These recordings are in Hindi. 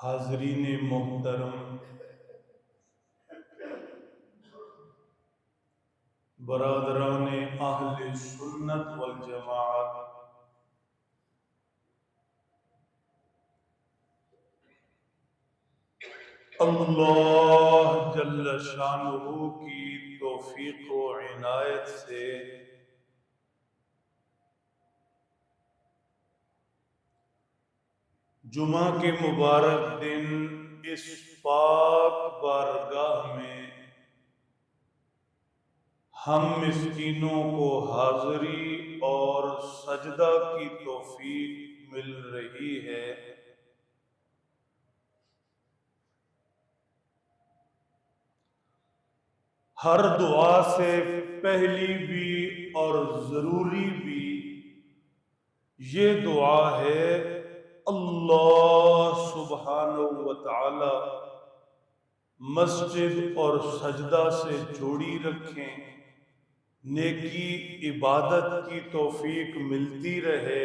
हाज़रीन मोहतरम, बरादरान अहले सुन्नत वल जमाअत, अल्लाह जल्ल शानुहु की तौफीक व इनायत से जुमा के मुबारक दिन इस पाक बारगाह में हम मिस्कीनों को हाज़री और सजदा की तौफीक मिल रही है। हर दुआ से पहली भी और ज़रूरी भी ये दुआ है, अल्लाह सुब्हानहु व तआला मस्जिद और सजदा से जोड़ी रखें, नेकी इबादत की तौफीक मिलती रहे,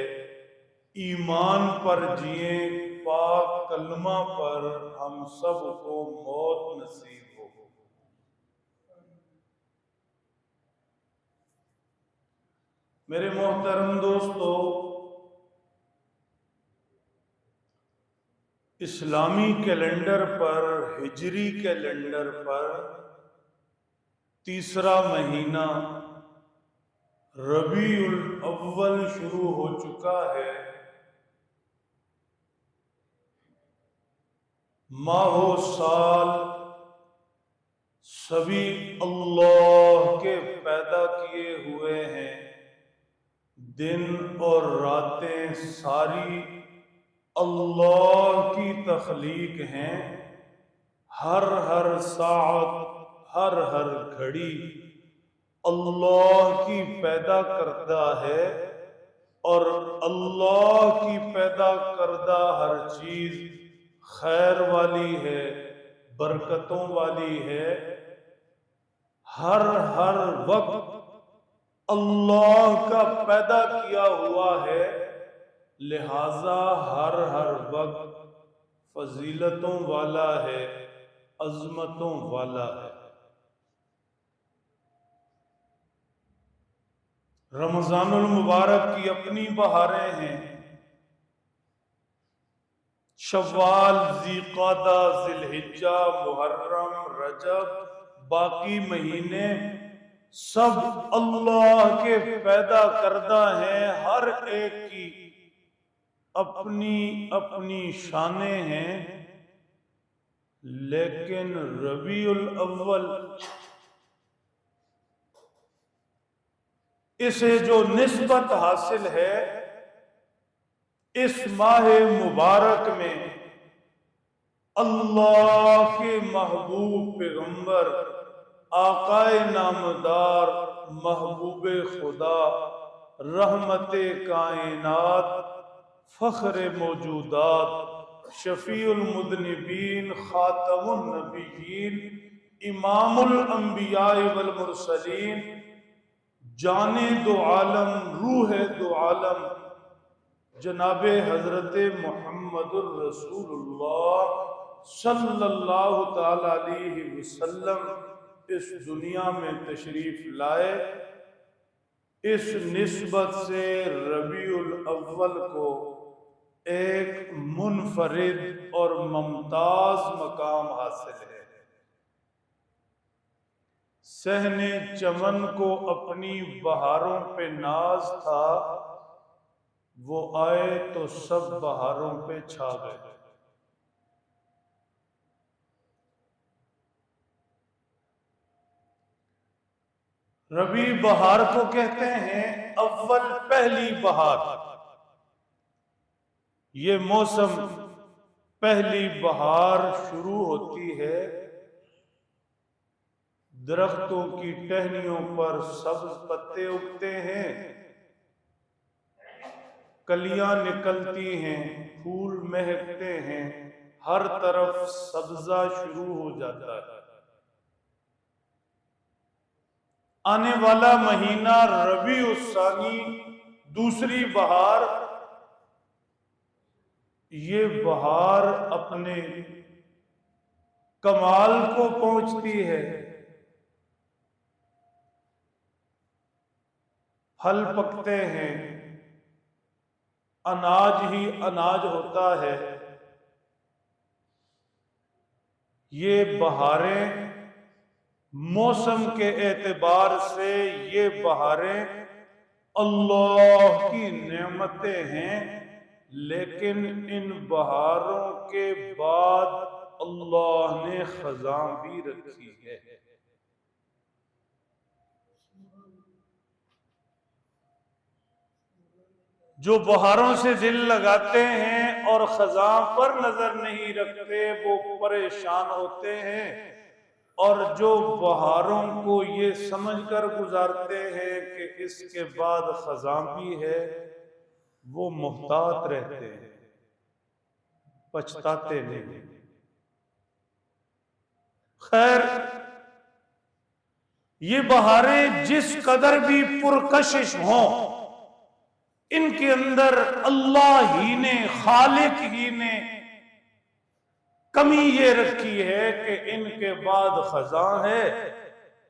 ईमान पर जिए, पाक कलमा पर हम सब को मौत नसीब हो। मेरे मोहतरम दोस्तों, इस्लामी कैलेंडर पर, हिजरी कैलेंडर पर तीसरा महीना रबीउल अव्वल शुरू हो चुका है। माहो साल सभी अल्लाह के पैदा किए हुए हैं, दिन और रातें सारी अल्लाह की तख्लीक हैं। हर साअत, हर घड़ी अल्लाह की पैदा करता है और अल्लाह की पैदा करदा हर चीज खैर वाली है, बरकतों वाली है। हर वक्त अल्लाह का पैदा किया हुआ है, लिहाजा हर वक्त फजीलतों वाला है, अजमतों वाला है। रमजानुल मुबारक की अपनी बहारें हैं। शव्वाल, ज़ीक़ादा, ज़िलहिज्जा, मुहर्रम, रजब, बाकी महीने सब अल्लाह के पैदा करदा हैं। हर एक की अपनी अपनी शानें हैं, लेकिन रबीउल अव्वल इसे जो निस्बत हासिल है, इस माह मुबारक में अल्लाह के महबूब पैगंबर आकाए नामदार महबूबे खुदा रहमते कायनात फख्रे मौजूदात शफीउल मुदनिबीन खातमुन नबीयीन इमामुल अंबिया वल मुरसलीन जाने दो आलम रूह दो आलम जनाबे हजरत मुहम्मदुर रसूलुल्लाह सल्लल्लाहु ताला अलैहि वसल्लम इस दुनिया में तशरीफ लाए। इस निस्बत से रबीउल अव्वल को एक मुनफरिद और मुमताज मकाम हासिल है। सहने चमन को अपनी बहारों पे नाज था, वो आए तो सब बहारों पे छा गए। रबी बहार को कहते हैं, अव्वल पहली बहार। ये मौसम पहली बहार शुरू होती है, दरख्तों की टहनियों पर सब्ज पत्ते उगते हैं, कलियां निकलती हैं, फूल महकते हैं, हर तरफ सब्जा शुरू हो जाता है। आने वाला महीना रबी उस्सानी, दूसरी बहार, ये बहार अपने कमाल को पहुंचती है। फल पकते हैं, अनाज ही अनाज होता है। ये बहारें मौसम के एतबार से ये बहारें अल्लाह की नेमतें हैं, लेकिन इन बहारों के बाद अल्लाह ने खज़ां भी रखी है। जो बहारों से दिल लगाते हैं और खज़ां पर नजर नहीं रखते वो परेशान होते हैं, और जो बहारों को ये समझकर गुजारते हैं कि इसके बाद खज़ां भी है, वो मुहतात रहते हैं, पछताते नहीं। खैर, ये बहारें जिस कदर भी पुरकशिश हों, इनके अंदर अल्लाह ही ने, खालिक ही ने कमी ये रखी है कि इनके बाद खज़ां है,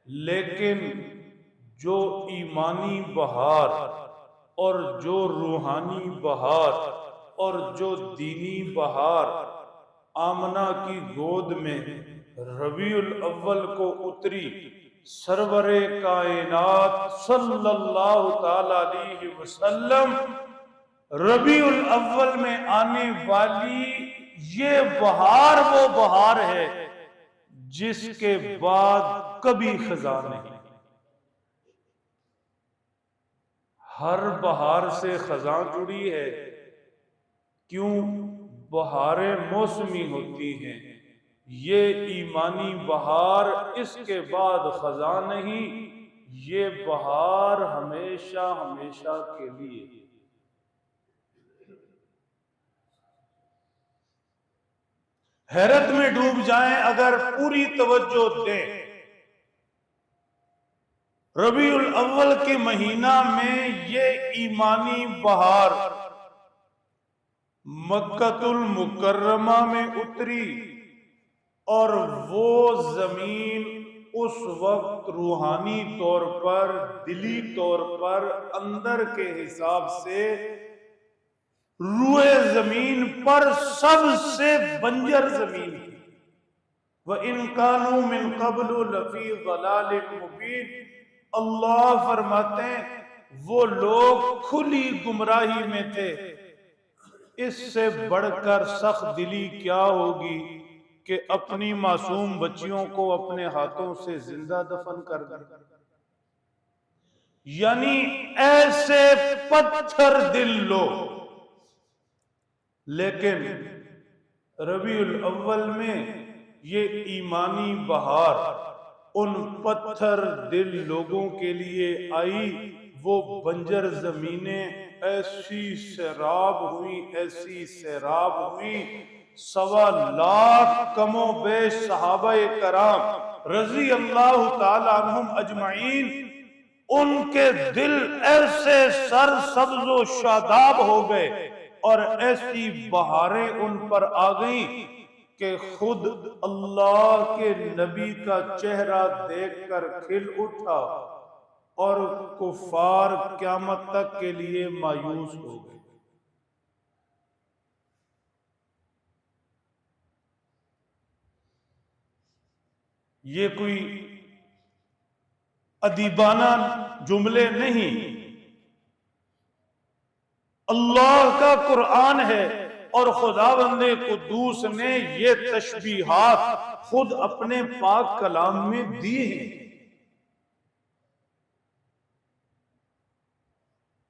लेकिन जो ईमानी बहार और जो रूहानी बहार और जो दीनी बहार आमना की गोद में रबीउल अव्वल को उतरी, सरवरे कायनात सल्लल्लाहु ताला अलैहि वसल्लम रबीउल अव्वल में आने वाली ये बहार वो बहार है जिसके बाद कभी खज़ां नहीं। हर बहार से खज़ां जुड़ी है। क्यों? बहारें मौसमी होती हैं। ये ईमानी बहार, इसके बाद खज़ां नहीं, ये बहार हमेशा हमेशा के लिए। हैरत में डूब जाएं अगर पूरी तवज्जो दें। रबीउल अव्वल के महीना में ये ईमानी बहार मक्कतुल मुकर्रमा में उतरी, और वो जमीन उस वक्त रूहानी तौर पर, दिली तौर पर, अंदर के हिसाब से रूए जमीन पर सबसे बंजर जमीन थी। व इन कानू मिन क़ब्लु लफ़ी ज़लालिन मुबीन। अल्लाह फरमाते हैं वो लोग खुली गुमराही में थे। इससे बढ़कर सख्त दिली क्या होगी कि अपनी मासूम बच्चियों को अपने हाथों से जिंदा दफन कर दें। यानी ऐसे पत्थर दिल लोग। लेकिन रबीउल अव्वल में ये ईमानी बहार उन पत्थर दिल लोगों के लिए आई। वो बंजर जमीनें ऐसी सैराब हुई, ऐसी सैराब हुई, 1.25 लाख कमो बेश सहाबाए कराम रजी अल्लाह ताला अन्हुम अजमाइन, उनके दिल ऐसे सर सब्ज़ो शादाब हो गए और ऐसी बहारें उन पर आ गई कि खुद अल्लाह के नबी का चेहरा देखकर खिल उठा और कुफार क़यामत तक के लिए मायूस हो गए। ये कोई अदीबाना जुमले नहीं, अल्लाह का कुरान है और खुदावंदे कुद्दूस ने ये तशबीहात खुद अपने पाक कलाम में दी हैं।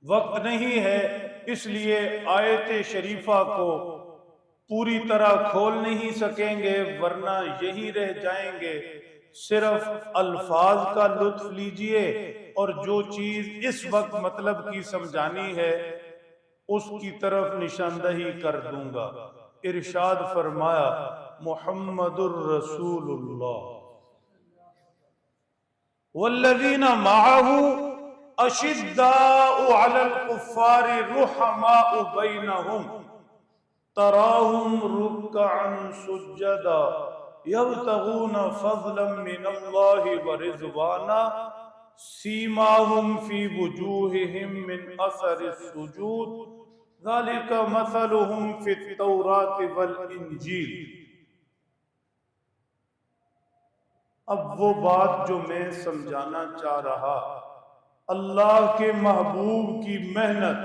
वक्त नहीं है इसलिए आयत शरीफा को पूरी तरह खोल नहीं सकेंगे, वरना यही रह जाएंगे। सिर्फ अल्फाज का लुत्फ लीजिए और जो चीज इस वक्त मतलब की समझानी है उसकी तरफ निशानदही कर दूंगा। इरशाद फरमाया मुहम्मदुर रसूलुल्लाह वल्लज़ीना मअहू अशिद्दाउ अलल कुफ्फारि रुहमाउ बैनहुम। तराहुम रुक्अन सुज्जदा यब्तगून फज़लन मिनल्लाहि व रिज़वाना सीमाहुम फी वुजूहिहिम मिन असरिस सुजूद ज़ालिका मसलुहुम फित तौरात वल इंजील। अब वो बात जो मैं समझाना चाह रहा, अल्लाह के महबूब की मेहनत,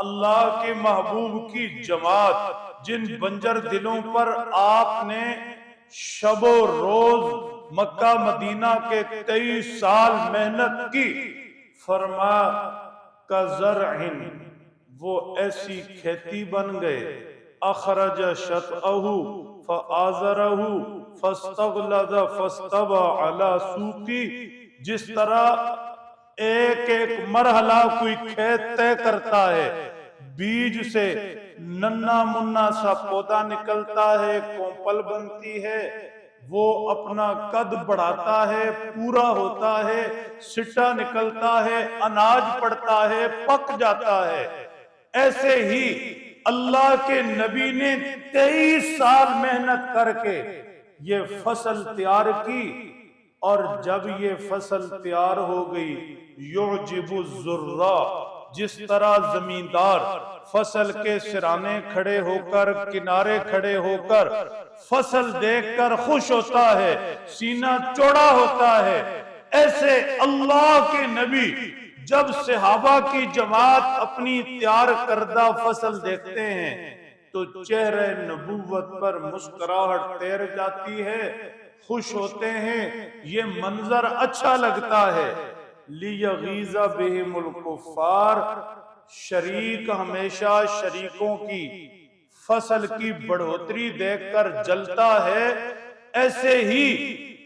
अल्लाह के महबूब की जमात, जिन बंजर दिलों पर आपने शबो रोज मक्का मदीना के 23 साल मेहनत की, फरमा का ज़रअन, वो ऐसी खेती बन गए, अखरज शतअहु फआज़रहु फस्तग़लज़ फस्तवा अला सूक़ी, जिस तरह एक एक मरहला कोई खेत तय करता है, बीज से नन्ना मुन्ना सा पौधा निकलता है, कोंपल बनती है, वो अपना कद बढ़ाता है, पूरा होता है, सिट्टा निकलता है, अनाज पड़ता है, पक जाता है। ऐसे ही अल्लाह के नबी ने 23 साल मेहनत करके ये फसल तैयार की, और जब ये फसल तैयार हो गई, युजिबु ज़ुर्रा, जिस तरह जमींदार फसल के सिराने खड़े होकर, किनारे खड़े होकर फसल देखकर खुश होता है, सीना चौड़ा होता है, ऐसे अल्लाह के नबी जब सहाबा की जमात अपनी तैयार करदा फसल देखते हैं तो चेहरे नबूवत पर मुस्कुराहट तैर जाती है, खुश होते हैं, ये मंजर अच्छा लगता है। लियगीज़ा बिहिमुल कुफ़ार, शरीक हमेशा शरीकों की फसल की बढ़ोतरी देखकर जलता है, ऐसे ही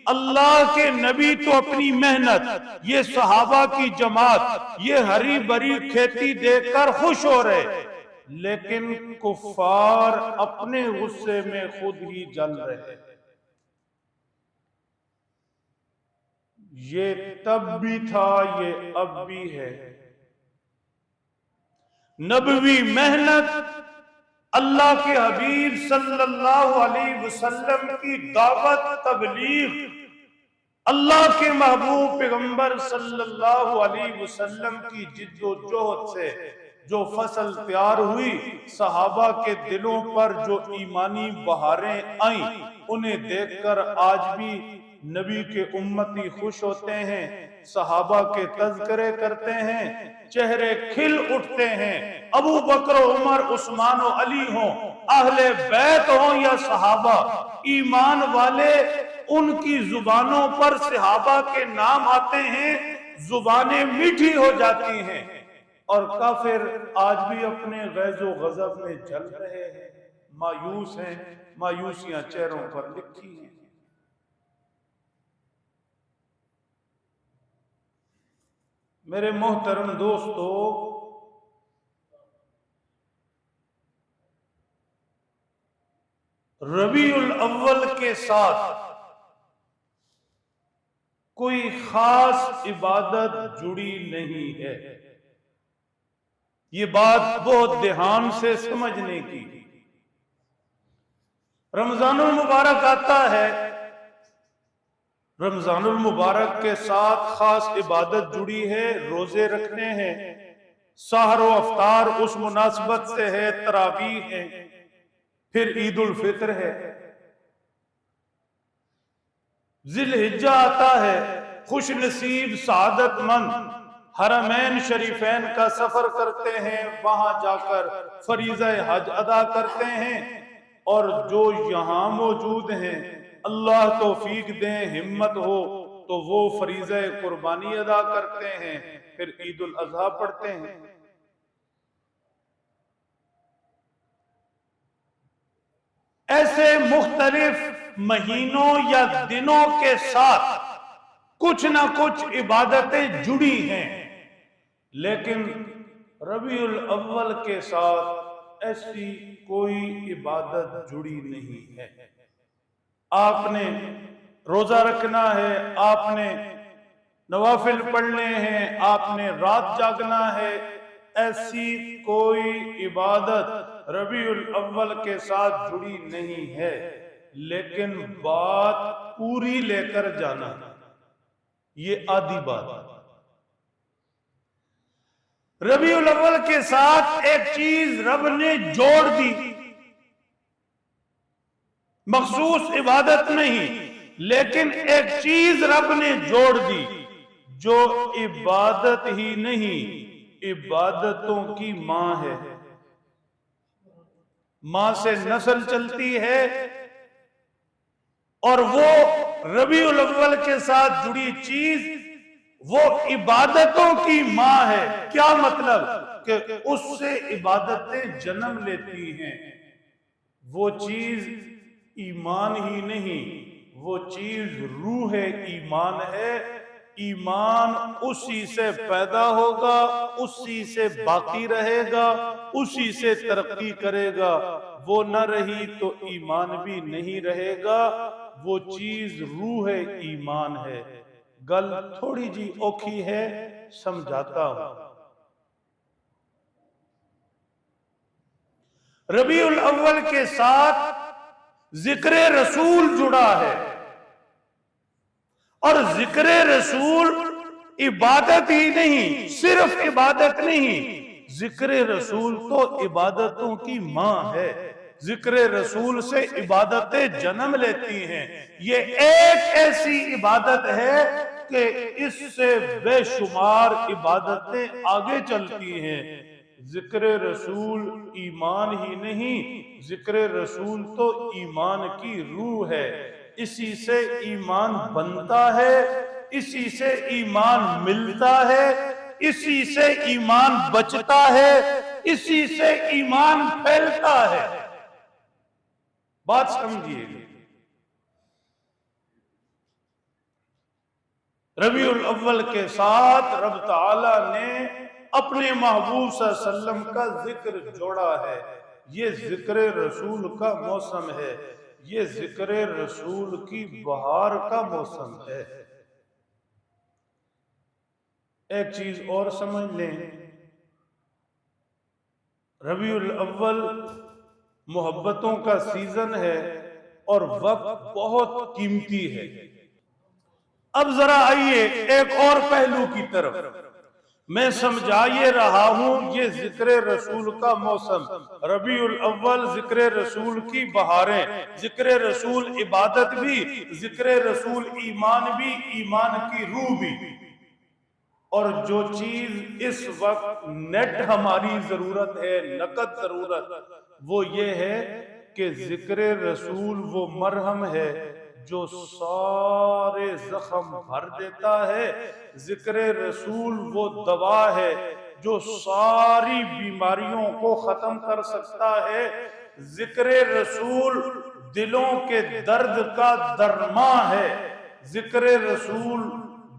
अल्लाह के नबी तो अपनी मेहनत, ये सहाबा की जमात, ये हरी भरी खेती देखकर खुश हो रहे, लेकिन कुफार अपने गुस्से में खुद ही जल रहे। ये तब भी था, ये अब भी है। नबवी मेहनत, अल्लाह के हबीब सल्लल्लाहु अलैहि वसल्लम की दावत तबलीग, अल्लाह के महबूब पैगंबर सल्लल्लाहु अलैहि वसल्लम की जिद्दोजहद से जो फसल तैयार हुई, सहाबा के दिलों पर जो ईमानी बहारें आई, उन्हें देखकर आज भी नबी के उम्मती खुश होते हैं, सहाबा के तज़किरे करते हैं, चेहरे खिल उठते हैं। अबू बकर, उमर, उस्मान और अली हों, अहले बैत हों या सहाबा, ईमान वाले, उनकी जुबानों पर सहाबा के नाम आते हैं, जुबानें मीठी हो जाती हैं। और काफिर आज भी अपने गैज़ो गज़ब में जल रहे हैं, मायूस हैं, मायूसियां चेहरों पर लिखी हैं। मेरे मोहतरम दोस्तों, रबीउल अव्वल के साथ कोई खास इबादत जुड़ी नहीं है। ये बात बहुत ध्यान से समझने की। रमजानुल मुबारक आता है, रमजानुल मुबारक के साथ खास इबादत जुड़ी है, रोजे रखने हैं, सहर व अफ्तार उस मुनासबत से है, तरावीह है, फिर ईद उल फित्र है, जिलहिज्जा आता है, खुश नसीब सादतमंद हरमैन शरीफैन का सफर करते हैं, वहां जाकर फरीज़ा हज अदा करते हैं, और जो यहां मौजूद हैं, अल्लाह तौफीक दें, हिम्मत हो तो वो फरीज़ा कुर्बानी अदा करते हैं, फिर ईद उल अज़हा पढ़ते हैं। ऐसे मुख्तलिफ महीनों या दिनों के साथ कुछ ना कुछ इबादतें जुड़ी हैं, लेकिन रबीउल अव्वल के साथ ऐसी कोई इबादत जुड़ी नहीं है। आपने रोजा रखना है, आपने नवाफिल पढ़ने हैं, आपने रात जागना है, ऐसी कोई इबादत रबीउल अव्वल के साथ जुड़ी नहीं है, लेकिन बात पूरी लेकर जाना, ये आधी बात। रबीउल अव्वल के साथ एक चीज रब ने जोड़ दी, मखसूस इबादत नहीं, लेकिन एक चीज रब ने जोड़ दी जो इबादत ही नहीं, इबादतों की मां है। मां से नस्ल चलती है और वो रबीउल अव्वल के साथ जुड़ी चीज वो इबादतों की मां है। क्या मतलब कि उससे इबादतें जन्म लेती हैं। वो चीज ईमान ही नहीं, वो चीज रूह ईमान है। ईमान उसी से पैदा होगा, उसी से बाकी रहेगा, उसी से तरक्की करेगा। वो न रही तो ईमान भी नहीं रहेगा। वो चीज रूह ईमान है। गल थोड़ी जी औखी है, समझाता हूं। रबीउल अव्वल के साथ जिक्र रसूल जुड़ा है, और जिक्र रसूल इबादत ही नहीं, सिर्फ इबादत नहीं, जिक्र रसूल तो इबादतों की मां है। जिक्र रसूल से इबादतें जन्म लेती हैं। ये एक ऐसी इबादत है कि इससे बेशुमार इबादतें आगे चलती हैं। जिक्र रसूल ईमान ही नहीं, जिक्र रसूल तो ईमान की रूह है। इसी से ईमान बनता है, इसी से ईमान मिलता है, इसी से ईमान बचता है, इसी से ईमान फैलता है। बात समझिए। रबीउल अव्वल के साथ रब ताला ने अपने महबूब सल्लल्लाहु अलैहि वसल्लम का जिक्र जोड़ा है। ये जिक्र रसूल का मौसम है, ये जिक्र रसूल की बहार का मौसम है। एक चीज और समझ लें, रबीउल अव्वल मोहब्बतों का सीजन है और वक्त बहुत कीमती है। अब जरा आइए एक और पहलू की तरफ। मैं समझा ये रहा हूं, ये जिक्र रसूल का मौसम, रबीउल अव्वल जिक्र रसूल की बहारें, जिक्र रसूल इबादत भी, जिक्र रसूल ईमान भी, ईमान की रूह भी। और जो चीज इस वक्त नेट हमारी जरूरत है, नकद जरूरत, वो ये है कि जिक्र रसूल वो मरहम है जो सारे जख्म भर देता है। जिक्र रसूल वो दवा है जो सारी बीमारियों को खत्म कर सकता है। जिक्र रसूल दिलों के दर्द का दरमा है। जिक्र रसूल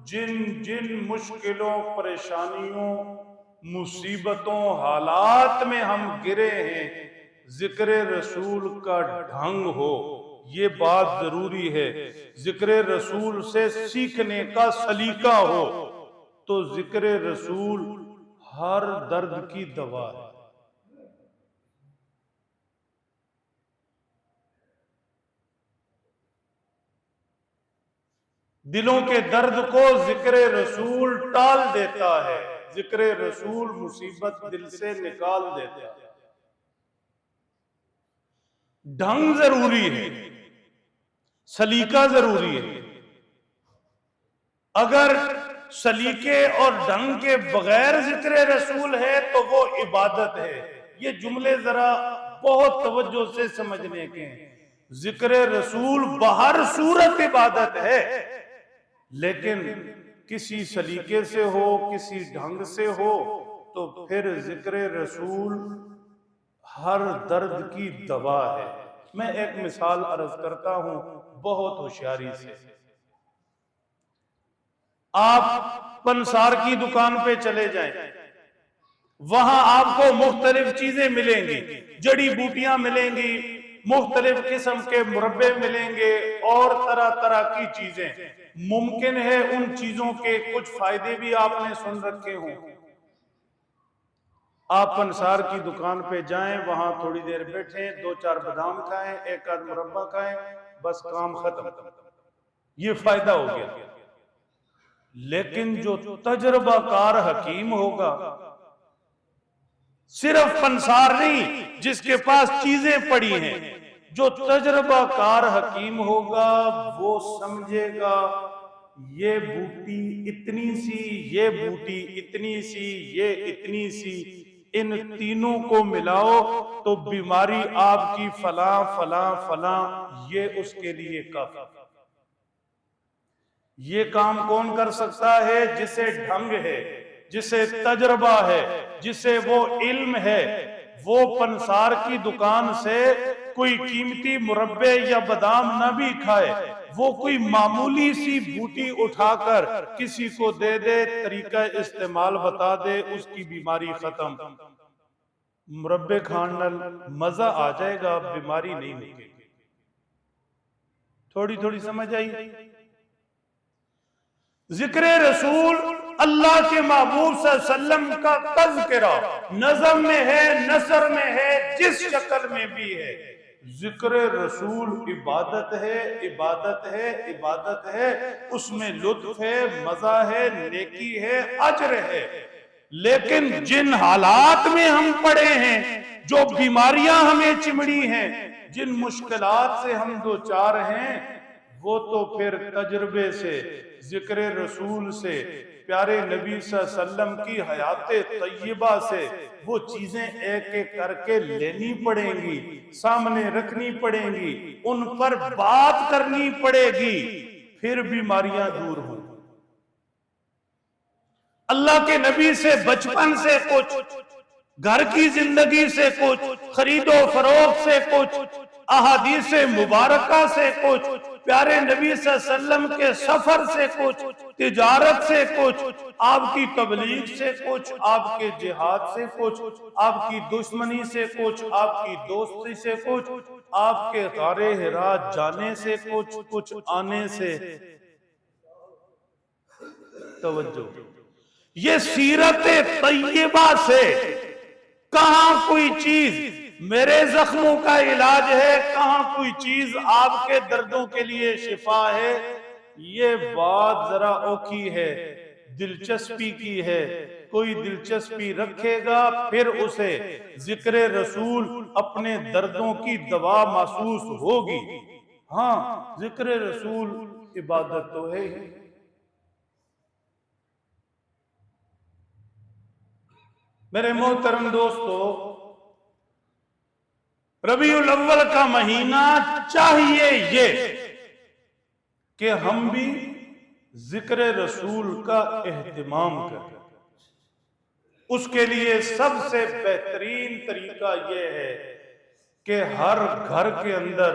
जिन जिन मुश्किलों, परेशानियों, मुसीबतों, हालात में हम गिरे हैं, जिक्र रसूल का ढंग हो, ये बात जरूरी है। जिक्र रसूल से सीखने का सलीका हो, तो जिक्र रसूल हर दर्द की दवा है। दिलों के दर्द को जिक्र रसूल टाल देता है। जिक्र रसूल मुसीबत दिल से निकाल देता है। ढंग जरूरी है, सलीका जरूरी है। अगर सलीके और ढंग के बगैर जिक्र रसूल है तो वो इबादत है। ये जुमले जरा बहुत तवज्जो से समझने के हैं। जिक्र रसूल बाहर सूरत इबादत है, लेकिन किसी सलीके से हो, किसी ढंग से हो, तो फिर जिक्र रसूल हर दर्द की दवा है। मैं एक मिसाल अर्ज करता हूं बहुत होशियारी से। आप पंसार की दुकान पे चले जाएं, वहां आपको मुख्तलिफ चीजें मिलेंगी, जड़ी बूटियां मिलेंगी, मुख्तलिफ किस्म के मुरब्बे मिलेंगे और तरह तरह की चीजें। मुमकिन है उन चीजों के कुछ फायदे भी आपने सुन रखे हों, आप अंसार की दुकान पे जाएं, वहां थोड़ी देर बैठें, 2-4 बादाम खाएं, एक आध मुरब्बा खाएं, बस काम खत्म। ये फायदा हो गया। लेकिन जो तजर्बाकार हकीम होगा, सिर्फ पंसार नहीं जिसके पास चीजें पड़ी हैं, जो तजर्बाकार हकीम होगा वो समझेगा ये बूटी इतनी सी, ये बूटी इतनी सी, ये इतनी सी, इन तीनों को मिलाओ तो बीमारी आपकी फला फला फला, ये उसके लिए काफी। ये काम कौन कर सकता है? जिसे ढंग है, जिसे तजर्बा है, जिसे वो इल्म है। वो पंसार की दुकान से कोई कीमती मुरब्बे या बादाम न भी खाए, वो कोई मामूली सी बूटी उठाकर किसी को दे दे, तरीका इस्तेमाल बता दे, उसकी बीमारी खत्म। मुरब्बे खाने मजा आ जाएगा, बीमारी नहीं होगी। थोड़ी थोड़ी समझ आई? जिक्र रसूल अल्लाह के महबूब सल्लल्लाहु अलैहि वसल्लम का तज़किरा नज़म में है, नसर में है, जिस शक्ल में भी है। जिक्र रसूल इबादत है, इबादत है, इबादत है। उसमें लुत्फ है, मजा है, नेकी है, अज्र है। लेकिन जिन हालात में हम पड़े हैं, जो बीमारियां हमें चिमड़ी हैं, जिन मुश्किलात से हम दो चार हैं, वो तो फिर तजुर्बे से, जिक्र रसूल से, प्यारे नबी सल्लल्लाहु अलैहि वसल्लम की हयाते तय्यबा से वो चीजें एक एक करके लेनी पड़ेंगी, सामने रखनी पड़ेंगी, उन पर बात करनी पड़ेगी, फिर बीमारियां दूर हों। अल्लाह के नबी से बचपन से कुछ, घर की जिंदगी से कुछ, खरीदो फरोख्त से कुछ, अहादीस मुबारका से कुछ, प्यारे नबी सल्लल्लाहु अलैहि वसल्लम के सफर से कुछ, तिजारत से कुछ, आपकी तबलीग से कुछ, आपके जिहाद से कुछ, आपकी दुश्मनी से कुछ, आपकी दोस्ती से कुछ, आपके गारे हिरा जाने से कुछ, कुछ आने से। तवज्जो, ये सीरत तय्यबा से कहां कोई चीज मेरे जख्मों का इलाज है, कहां कोई चीज आपके दर्दों के लिए शिफा है। ये बात जरा औखी है, दिलचस्पी की है। कोई दिलचस्पी रखेगा फिर उसे जिक्र रसूल अपने दर्दों की दवा महसूस होगी। हाँ, जिक्र रसूल इबादत तो है ही। मेरे मोहतरम दोस्तों, रबीउल अव्वल का महीना चाहिए ये कि हम भी जिक्र रसूल का एहतिमाम करें। उसके लिए सबसे बेहतरीन तरीका यह है कि हर घर के अंदर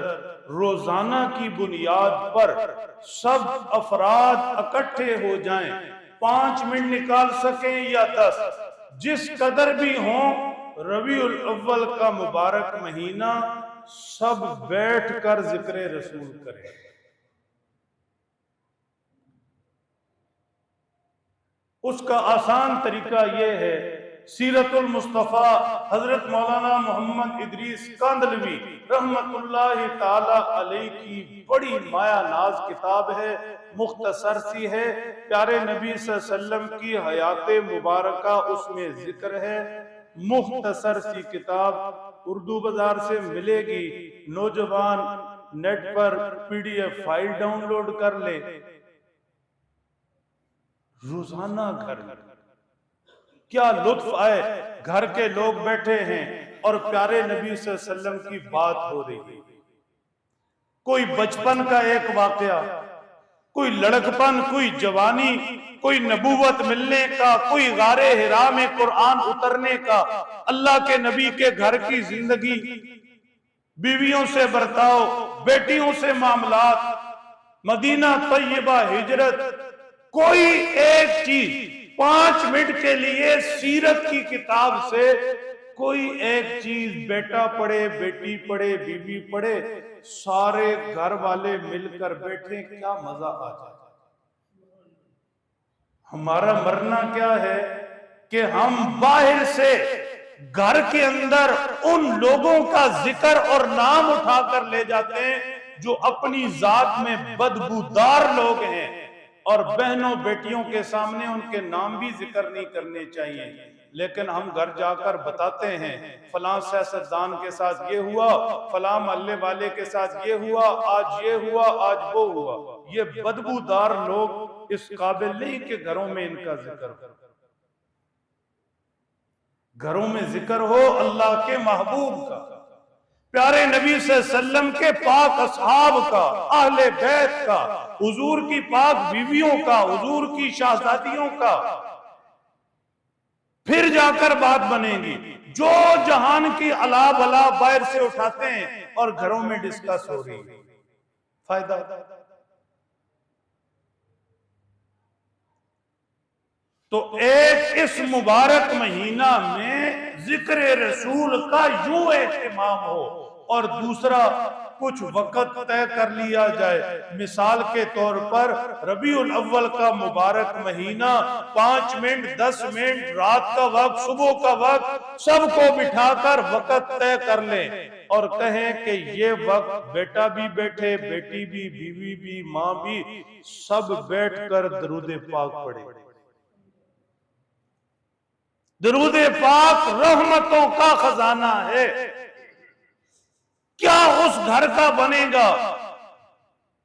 रोजाना की बुनियाद पर सब अफराद इकट्ठे हो जाएं, 5 मिनट निकाल सकें या 10, जिस कदर भी हो, रबीउल अव्वल का मुबारक महीना सब बैठकर जिक्र रसूल करें। उसका आसान तरीका यह है, सीरतुल मुस्तफा हजरत मौलाना मोहम्मद इदरीस कांदलवी रहमतुल्लाहि ताला अलैहि की बड़ी माया नाज किताब है, मुख्तसर सी है। प्यारे नबी सल्लल्लाहु अलैहि वसल्लम की हयाते मुबारका उसमें जिक्र है। मुख्तसर सी किताब उर्दू बाजार से मिलेगी। नौजवान नेट पर PDF फाइल डाउनलोड कर ले। रोजाना घर में क्या लुत्फ आए, घर के लोग बैठे हैं और प्यारे नबी सल्लल्लाहु अलैहि वसल्लम की बात हो रही है। कोई बचपन का एक वाकया, कोई लड़कपन, कोई जवानी, कोई नबूवत मिलने का, कोई गारे हिरा में कुरान उतरने का, अल्लाह के नबी के घर की जिंदगी, बीवियों से बर्ताव, बेटियों से मामलात, मदीना तय्यबा हिजरत, कोई एक चीज 5 मिनट के लिए सीरत की किताब से कोई एक चीज बेटा पढ़े, बेटी पढ़े, बीवी पढ़े, सारे घर वाले मिलकर बैठे, क्या मजा आ जाए। हमारा मरना क्या है कि हम बाहर से घर के अंदर उन लोगों का जिक्र और नाम उठाकर ले जाते हैं जो अपनी जात में बदबूदार लोग हैं, और बहनों बेटियों के सामने उनके नाम भी जिक्र नहीं करने चाहिए। लेकिन हम घर जाकर बताते हैं फलां सियासतदान के साथ ये हुआ, फलां मोहल्ले वाले के साथ ये हुआ, आज ये हुआ, आज वो हुआ। ये बदबूदार लोग इस काबिल नहीं कि घरों में इनका जिक्र हो। घरों में जिक्र हो अल्लाह के महबूब का, प्यारे नबी सल्लल्लाहु अलैहि वसल्लम के पाक असहाब का, अहले बैत का, हुजूर की पाक बीवियों का, हुजूर की शहजादियों का, फिर जाकर बात बनेगी। जो जहान की अला बला बाहर से उठाते हैं और घरों में डिस्कस हो रही है, फायदा। तो एक इस मुबारक महीना में जिक्र रसूल का यूं एहतमाम हो, और दूसरा कुछ वक्त तय कर लिया जाए। मिसाल के तौर पर रबीउल अव्वल का मुबारक महीना 5 मिनट 10 मिनट रात का वक्त, सुबह का वक्त, सबको बिठाकर वक्त तय कर लें और कहें कि ये वक्त बेटा भी बैठे, बेटी भी, बीवी भी, माँ भी, सब बैठकर दरूद पाक पढ़े। दरूद पाक रहमतों का खजाना है। क्या उस घर का बनेगा?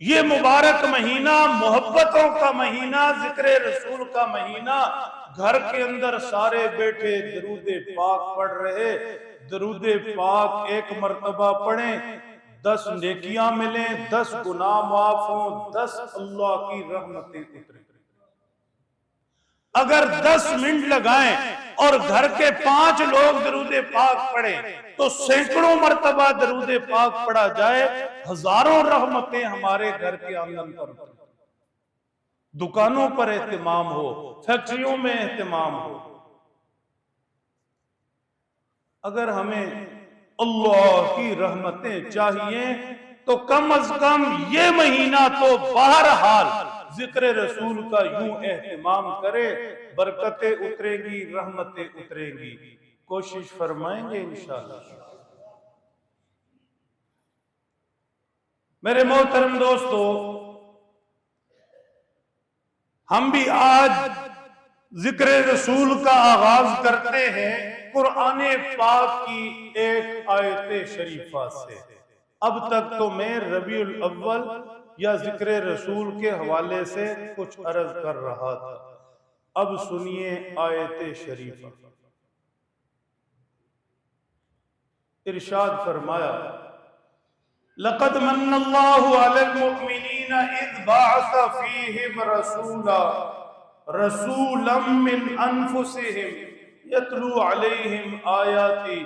ये मुबारक महीना मोहब्बतों का महीना, जिक्र रसूल का महीना, घर के अंदर सारे बैठे दरूद पाक पढ़ रहे। दरूद पाक एक मर्तबा पढ़ें, 10 नेकियां मिलें, 10 गुनाह माफ हों, 10 अल्लाह की रहमतें उतरें। अगर 10 मिनट लगाएं और घर के 5 लोग दरूद पाक पढ़ें तो सैकड़ों मर्तबा दरूद पाक पढ़ा जाए, हजारों रहमतें हमारे घर के आंगन पर। दुकानों पर एहतमाम हो, फैक्ट्रियों में एहतमाम हो। अगर हमें अल्लाह की रहमतें चाहिए तो कम अज कम ये महीना तो बहरहाल जिक्र रसूल का यूं एहतमाम करे, बरकतें उतरेगी, रहमतें उतरेगी। कोशिश फरमाएंगे इंशाअल्लाह। मेरे मोहतरम दोस्तों, हम भी आज जिक्र रसूल का आगाज करते हैं कुरान पाक की एक आयत शरीफा से। अब तक तो मैं रबीउल अव्वल या जिक्र रसूल के हवाले से कुछ अर्ज कर रहा था। अब सुनिए आयत शरीफा। इरशाद फरमाया, लक़द मन्नल्लाहु अलल मुमिनीना इज़ बअस फ़ीहिम रसूलन मिन अनफुसिहिम यतलू अलैहिम आयाति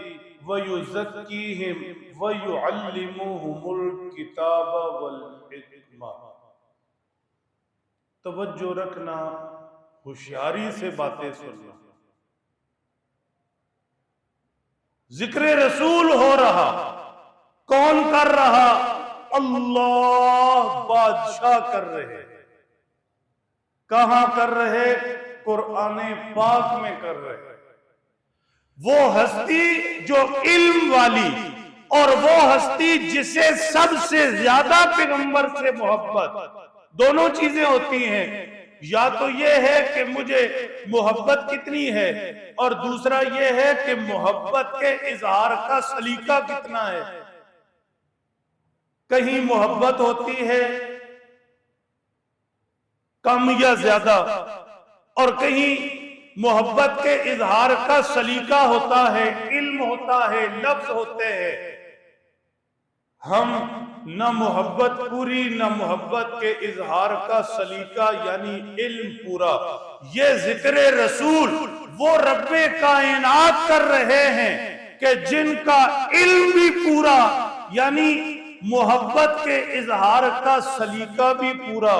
व युज़क्कीहिम व युअल्लिमुहुमुल किताब वल हिकमा। तवज्जो रखना, होशियारी से बातें सुनना। जिक्र रसूल हो रहा, कौन कर रहा? अल्लाह बादशाह कर रहे। कहां कर रहे? कुरान पाक में कर रहे। वो हस्ती जो इल्म वाली और वो हस्ती जिसे सबसे ज्यादा पैगंबर से मोहब्बत, दोनों चीजें होती हैं। या तो ये है कि मुझे मोहब्बत कितनी है, और दूसरा ये है कि मोहब्बत के इजहार का सलीका कितना है। कहीं मोहब्बत होती है कम या ज्यादा, और कहीं मोहब्बत के इजहार का सलीका होता है, इल्म होता है, लफ्ज होते हैं। हम न मोहब्बत पूरी, न मोहब्बत के इजहार का सलीका यानी इल्म पूरा। ये जिक्र रसूल वो रब्बे कायनात कर रहे हैं कि जिनका इल्म भी पूरा यानी मोहब्बत के इजहार का सलीका भी पूरा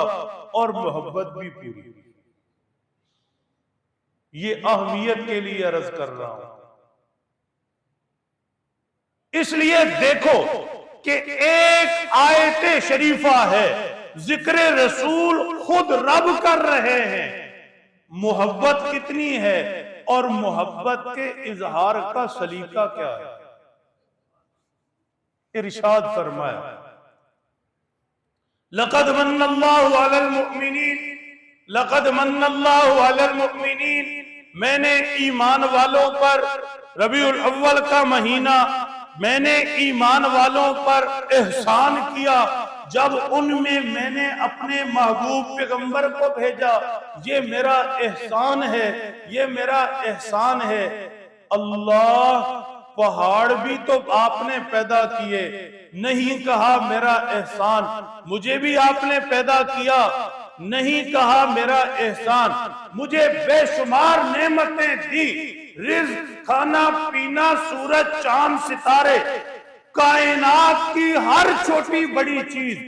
और मोहब्बत भी पूरी। ये अहमियत के लिए अर्ज कर रहा हूं। इसलिए देखो कि एक आयत शरीफा है, जिक्र रसूल खुद रब कर रहे हैं। मोहब्बत कितनी है और मोहब्बत के इजहार का सलीका क्या है? इरशाद फरमाया, लक़द मन्नल्लाहु अलल मुमिनीन, लक़द मन्नल्लाहु अलल मुमिनीन, मैंने ईमान वालों पर, रबीउल अव्वल का महीना, मैंने ईमान वालों पर एहसान किया जब उनमें मैंने अपने महबूब पैगंबर को भेजा। ये मेरा एहसान है, ये मेरा एहसान है। अल्लाह, पहाड़ भी तो आपने पैदा किए, नहीं कहा मेरा एहसान। मुझे भी आपने पैदा किया, नहीं कहा मेरा एहसान। मुझे बेशुमार नेमतें दी, रिज़्क, खाना पीना, सूरज चांद सितारे, कायनात की हर छोटी बड़ी चीज,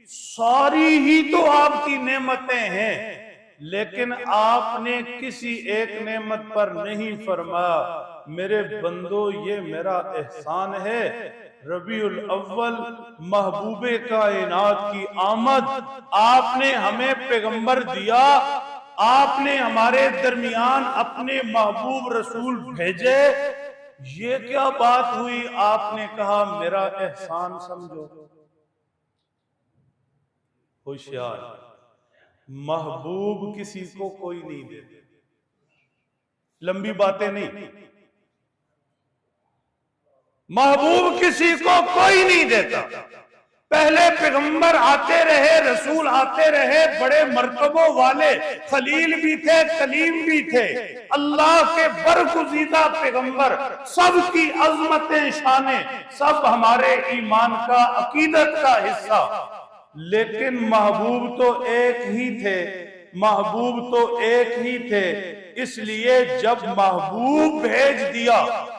सारी ही तो आपकी नेमतें हैं। लेकिन आपने किसी एक नेमत पर नहीं फरमाया, मेरे बंदो ये मेरा एहसान है। रबीउल अव्वल, महबूबे कायनात की आमद, आपने हमें पैगंबर दिया, आपने हमारे दरमियान अपने महबूब रसूल भेजे। ये क्या बात हुई? आपने कहा मेरा एहसान समझो। होशियार, महबूब किसी को कोई नहीं देते, लंबी बातें नहीं, महबूब किसी को कोई नहीं देता। पहले पैगंबर आते रहे, रसूल आते रहे, बड़े मर्तबों वाले, खलील भी थे, कलीम भी थे, अल्लाह के बरगुज़ीदा पैगंबर, सबकी अजमतें, शाने, सब हमारे ईमान का, अकीदत का हिस्सा। लेकिन महबूब तो एक ही थे, महबूब तो एक ही थे। इसलिए जब महबूब भेज दिया,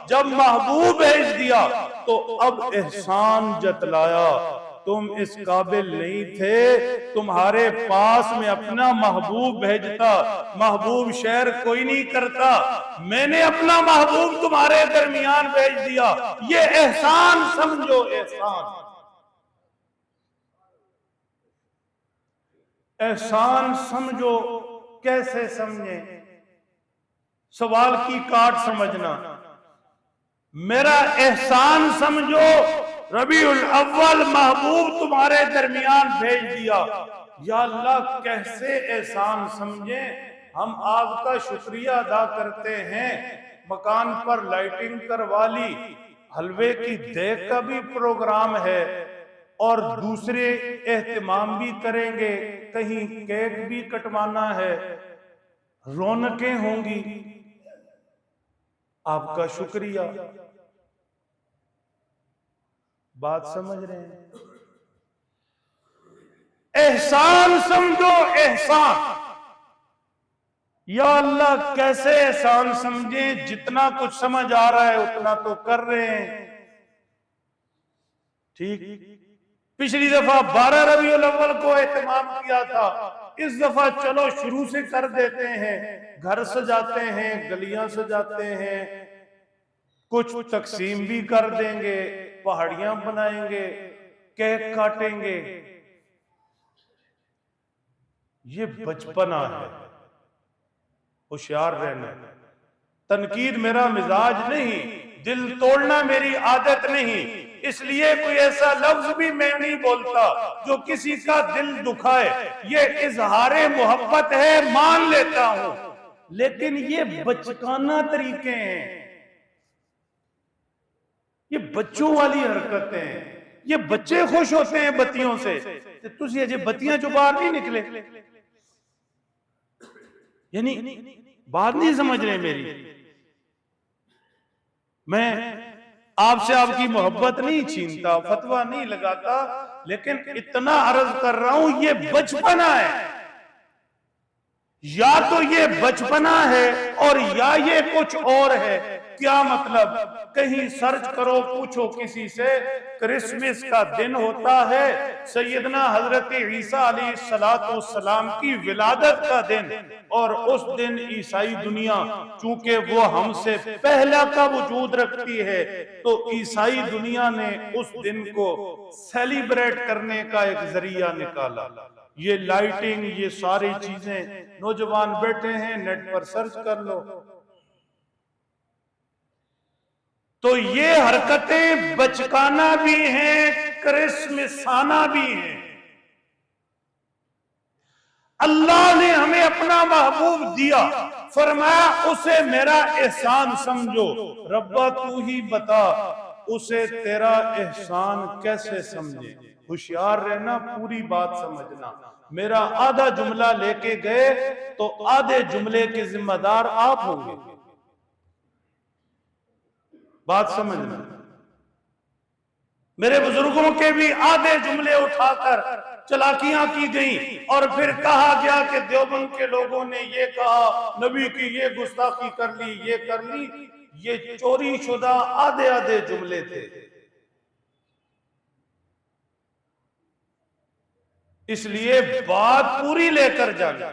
जब महबूब भेज दिया तो अब एहसान जतलाया। तुम इस काबिल नहीं थे, तुम्हारे पास में अपना महबूब भेजता, महबूब शेयर कोई नहीं करता, मैंने अपना महबूब तुम्हारे दरमियान भेज दिया। ये एहसान समझो, एहसान। एहसान समझो, कैसे समझे? सवाल की काट समझना। मेरा एहसान समझो, रबीउल अव्वल महबूब तुम्हारे दरमियान भेज दिया। या अल्लाह, कैसे एहसान समझे? हम आपका शुक्रिया अदा करते हैं, मकान पर लाइटिंग करवा ली, हलवे की देग का भी प्रोग्राम है और दूसरे एहतमाम भी करेंगे, कहीं केक भी कटवाना है, रौनकें होंगी। आपका शुक्रिया। बात समझ रहे हैं? एहसान समझो, एहसान। या अल्लाह, कैसे एहसान समझे? जितना कुछ समझ आ रहा है उतना तो कर रहे हैं। ठीक, पिछली दफा 12 रबीउल अव्वल को एहतमाम किया था, इस दफा चलो शुरू से कर देते हैं। घर सजाते हैं, गलियां सजाते हैं, कुछ तकसीम भी कर देंगे, पहाड़ियां बनाएंगे, केक काटेंगे। ये बचपना है, होशियार रहना। तनकीद मेरा मिजाज नहीं, दिल तोड़ना मेरी आदत नहीं, इसलिए कोई ऐसा लफ्ज भी मैं नहीं बोलता जो किसी का दिल दुखाए। ये इजहारे मोहब्बत है, मान लेता हूं, लेकिन ये बचकाना तरीके हैं, ये बच्चों वाली हरकतें हैं। ये बच्चे खुश होते हैं बत्तियों से, तुझे अजे बत्तियां जो बाहर नहीं निकले, यानी बात नहीं समझ रहे मेरी। मैं आपसे आपकी मोहब्बत नहीं छीनता, फतवा नहीं लगाता, लेकिन इतना अर्ज कर रहा हूं, ये बचपना है। या तो ये बचपना है और या ये कुछ और है। क्या मतलब? कहीं सर्च करो, पूछो किसी से, क्रिसमस का दिन होता है, सैयदना हजरत ईसा अलैहिस्सलाम की विलादत का दिन, और उस दिन ईसाई दुनिया चूंकि वो हमसे पहला का वजूद रखती है, तो ईसाई दुनिया ने उस दिन को सेलिब्रेट करने का एक जरिया निकाला। ये लाइटिंग, ये सारी चीजें, नौजवान बैठे हैं, नेट पर सर्च कर लो, तो ये हरकतें बचकाना भी हैं, क्रिसमसाना भी हैं। अल्लाह ने हमें अपना महबूब दिया, फरमाया उसे मेरा एहसान समझो। रब्बा तू ही बता उसे तेरा एहसान कैसे समझे। होशियार रहना, पूरी बात समझना। मेरा आधा जुमला लेके गए तो आधे जुमले के जिम्मेदार आप होंगे। बात समझना। मेरे बुजुर्गों के भी आधे जुमले उठाकर चलाकियां की गई और फिर कहा गया कि देवबंद के लोगों ने ये कहा, नबी की ये गुस्ताखी कर ली, ये कर ली। ये चोरी शुदा आधे आधे जुमले थे। इसलिए बात पूरी लेकर जाना।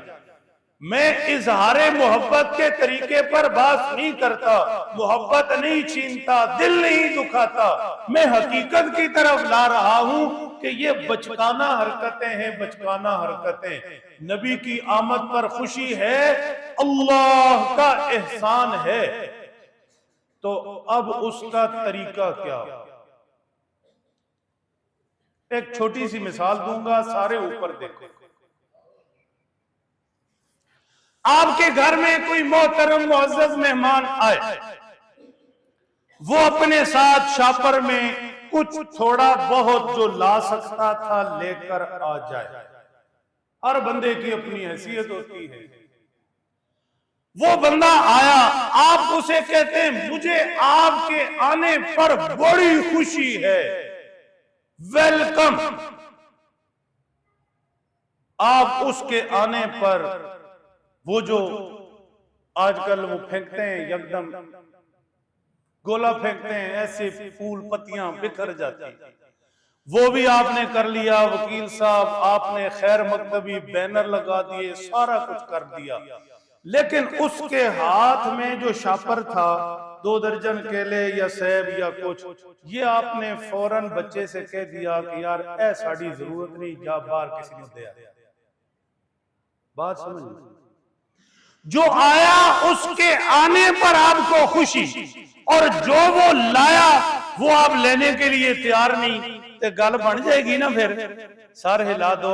मैं इजहारे मोहब्बत के तरीके पर बात नहीं करता, मोहब्बत नहीं छीनता, दिल नहीं दुखाता। मैं हकीकत की तरफ ला रहा हूं कि ये बचकाना हरकतें हैं, बचकाना हरकतें। नबी की आमद पर खुशी है, अल्लाह का एहसान है, तो अब उसका तरीका क्या। एक छोटी सी मिसाल दूंगा, सारे ऊपर देखो। आपके घर में कोई मोहतरम मुअज़्ज़ज़ मेहमान आए, वो अपने साथ शापर में कुछ थोड़ा बहुत जो ला सकता था लेकर आ जाए। हर बंदे की अपनी हैसियत होती है। वो बंदा आया, आप उसे कहते हैं मुझे आपके आने पर बड़ी खुशी है, वेलकम। आप उसके आने पर वो जो आजकल वो फेंकते हैं, एकदम गोला फेंकते हैं, ऐसे फूल पत्तियां बिखर जाती, वो भी आपने कर लिया। वकील साहब आपने खैर मकतबी बैनर लगा दिए, सारा कुछ कर दिया। लेकिन उसके हाथ में जो शापर था, 2 दर्जन केले या सेब या कुछ, ये आपने फौरन बच्चे से कह दिया कि यार ऐ साड़ी जरूरत नहीं, जा बाहर किसी ने दिया। बात समझ। जो आया उसके आने पर आपको खुशी, और जो वो लाया वो आप लेने के लिए तैयार नहीं, तो गल बन जाएगी ना। फिर सर हिला दो।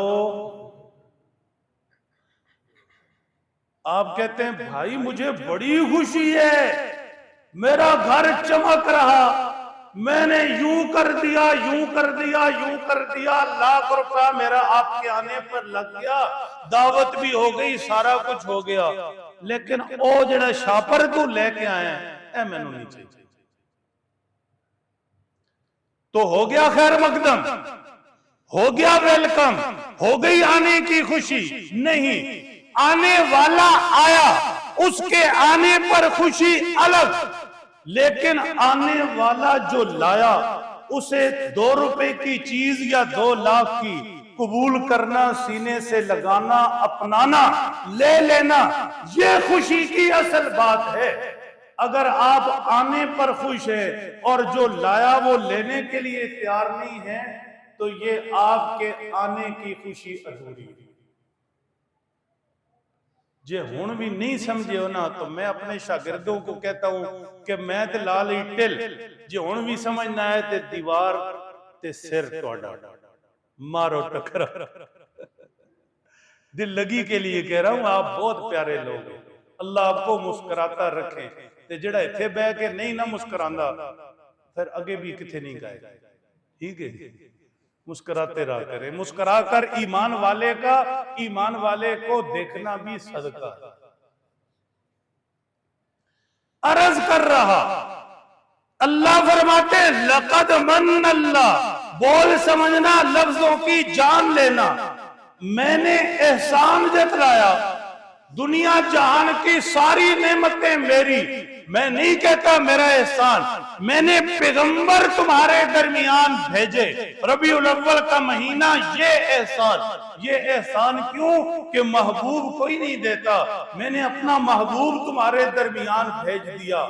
आप कहते हैं भाई मुझे बड़ी खुशी है, मेरा घर चमक रहा, मैंने यूं कर दिया, यूं कर दिया, यूं कर दिया, लाख रुपया मेरा आपके आने पर लग गया, दावत भी हो गई, सारा कुछ हो गया। लेकिन ओ जेड़ा शापर तू लेके आया है मैनू नहीं चाहिए। तो हो गया खैर मकदम, हो गया वेलकम, हो गई आने की खुशी। नहीं, आने वाला आया, उसके आने पर खुशी अलग, लेकिन आने वाला जो लाया उसे 2 रुपए की चीज या 2 लाख की कबूल करना, सीने से लगाना, अपनाना, ले लेना, ये खुशी की असल बात है। अगर आप आने पर खुश है और जो लाया वो लेने के लिए तैयार नहीं है, तो ये आपके आने की खुशी अधूरी है। जे हुण भी नहीं समझे हो ना, तो मैं अपने शागिर्दों को कहता हूं कि मैं ते ला ली टिल, जे हुण भी समझना है ते दीवार ते सिर तोड़ा मारो टकरा। दिल लगी के लिए कह रहा हूं, आप बहुत प्यारे लोग हैं, अल्लाह आपको मुस्कुराता रखे। ते जेड़ा इत्थे बह के नहीं ना मुस्कुरांदा, फिर आगे भी किथे नहीं गए। ठीक है, मुस्कुराते रहा करें। मुस्कुराकर ईमान वाले को देखना भी सदका है। अर्ज कर रहा, अल्लाह फरमाते लक़द मन अल्लाह, बोल समझना, लफ्जों की जान लेना, मैंने एहसान जतलाया, दुनिया जहान की सारी नेमतें मेरी। मैं नहीं कहता मेरा एहसान, मैंने पैगंबर तुम्हारे दरमियान भेजे, रबीउल अव्वल का महीना, ये एहसान क्यों कि महबूब कोई नहीं देता, मैंने अपना महबूब तुम्हारे दरमियान भेज दिया।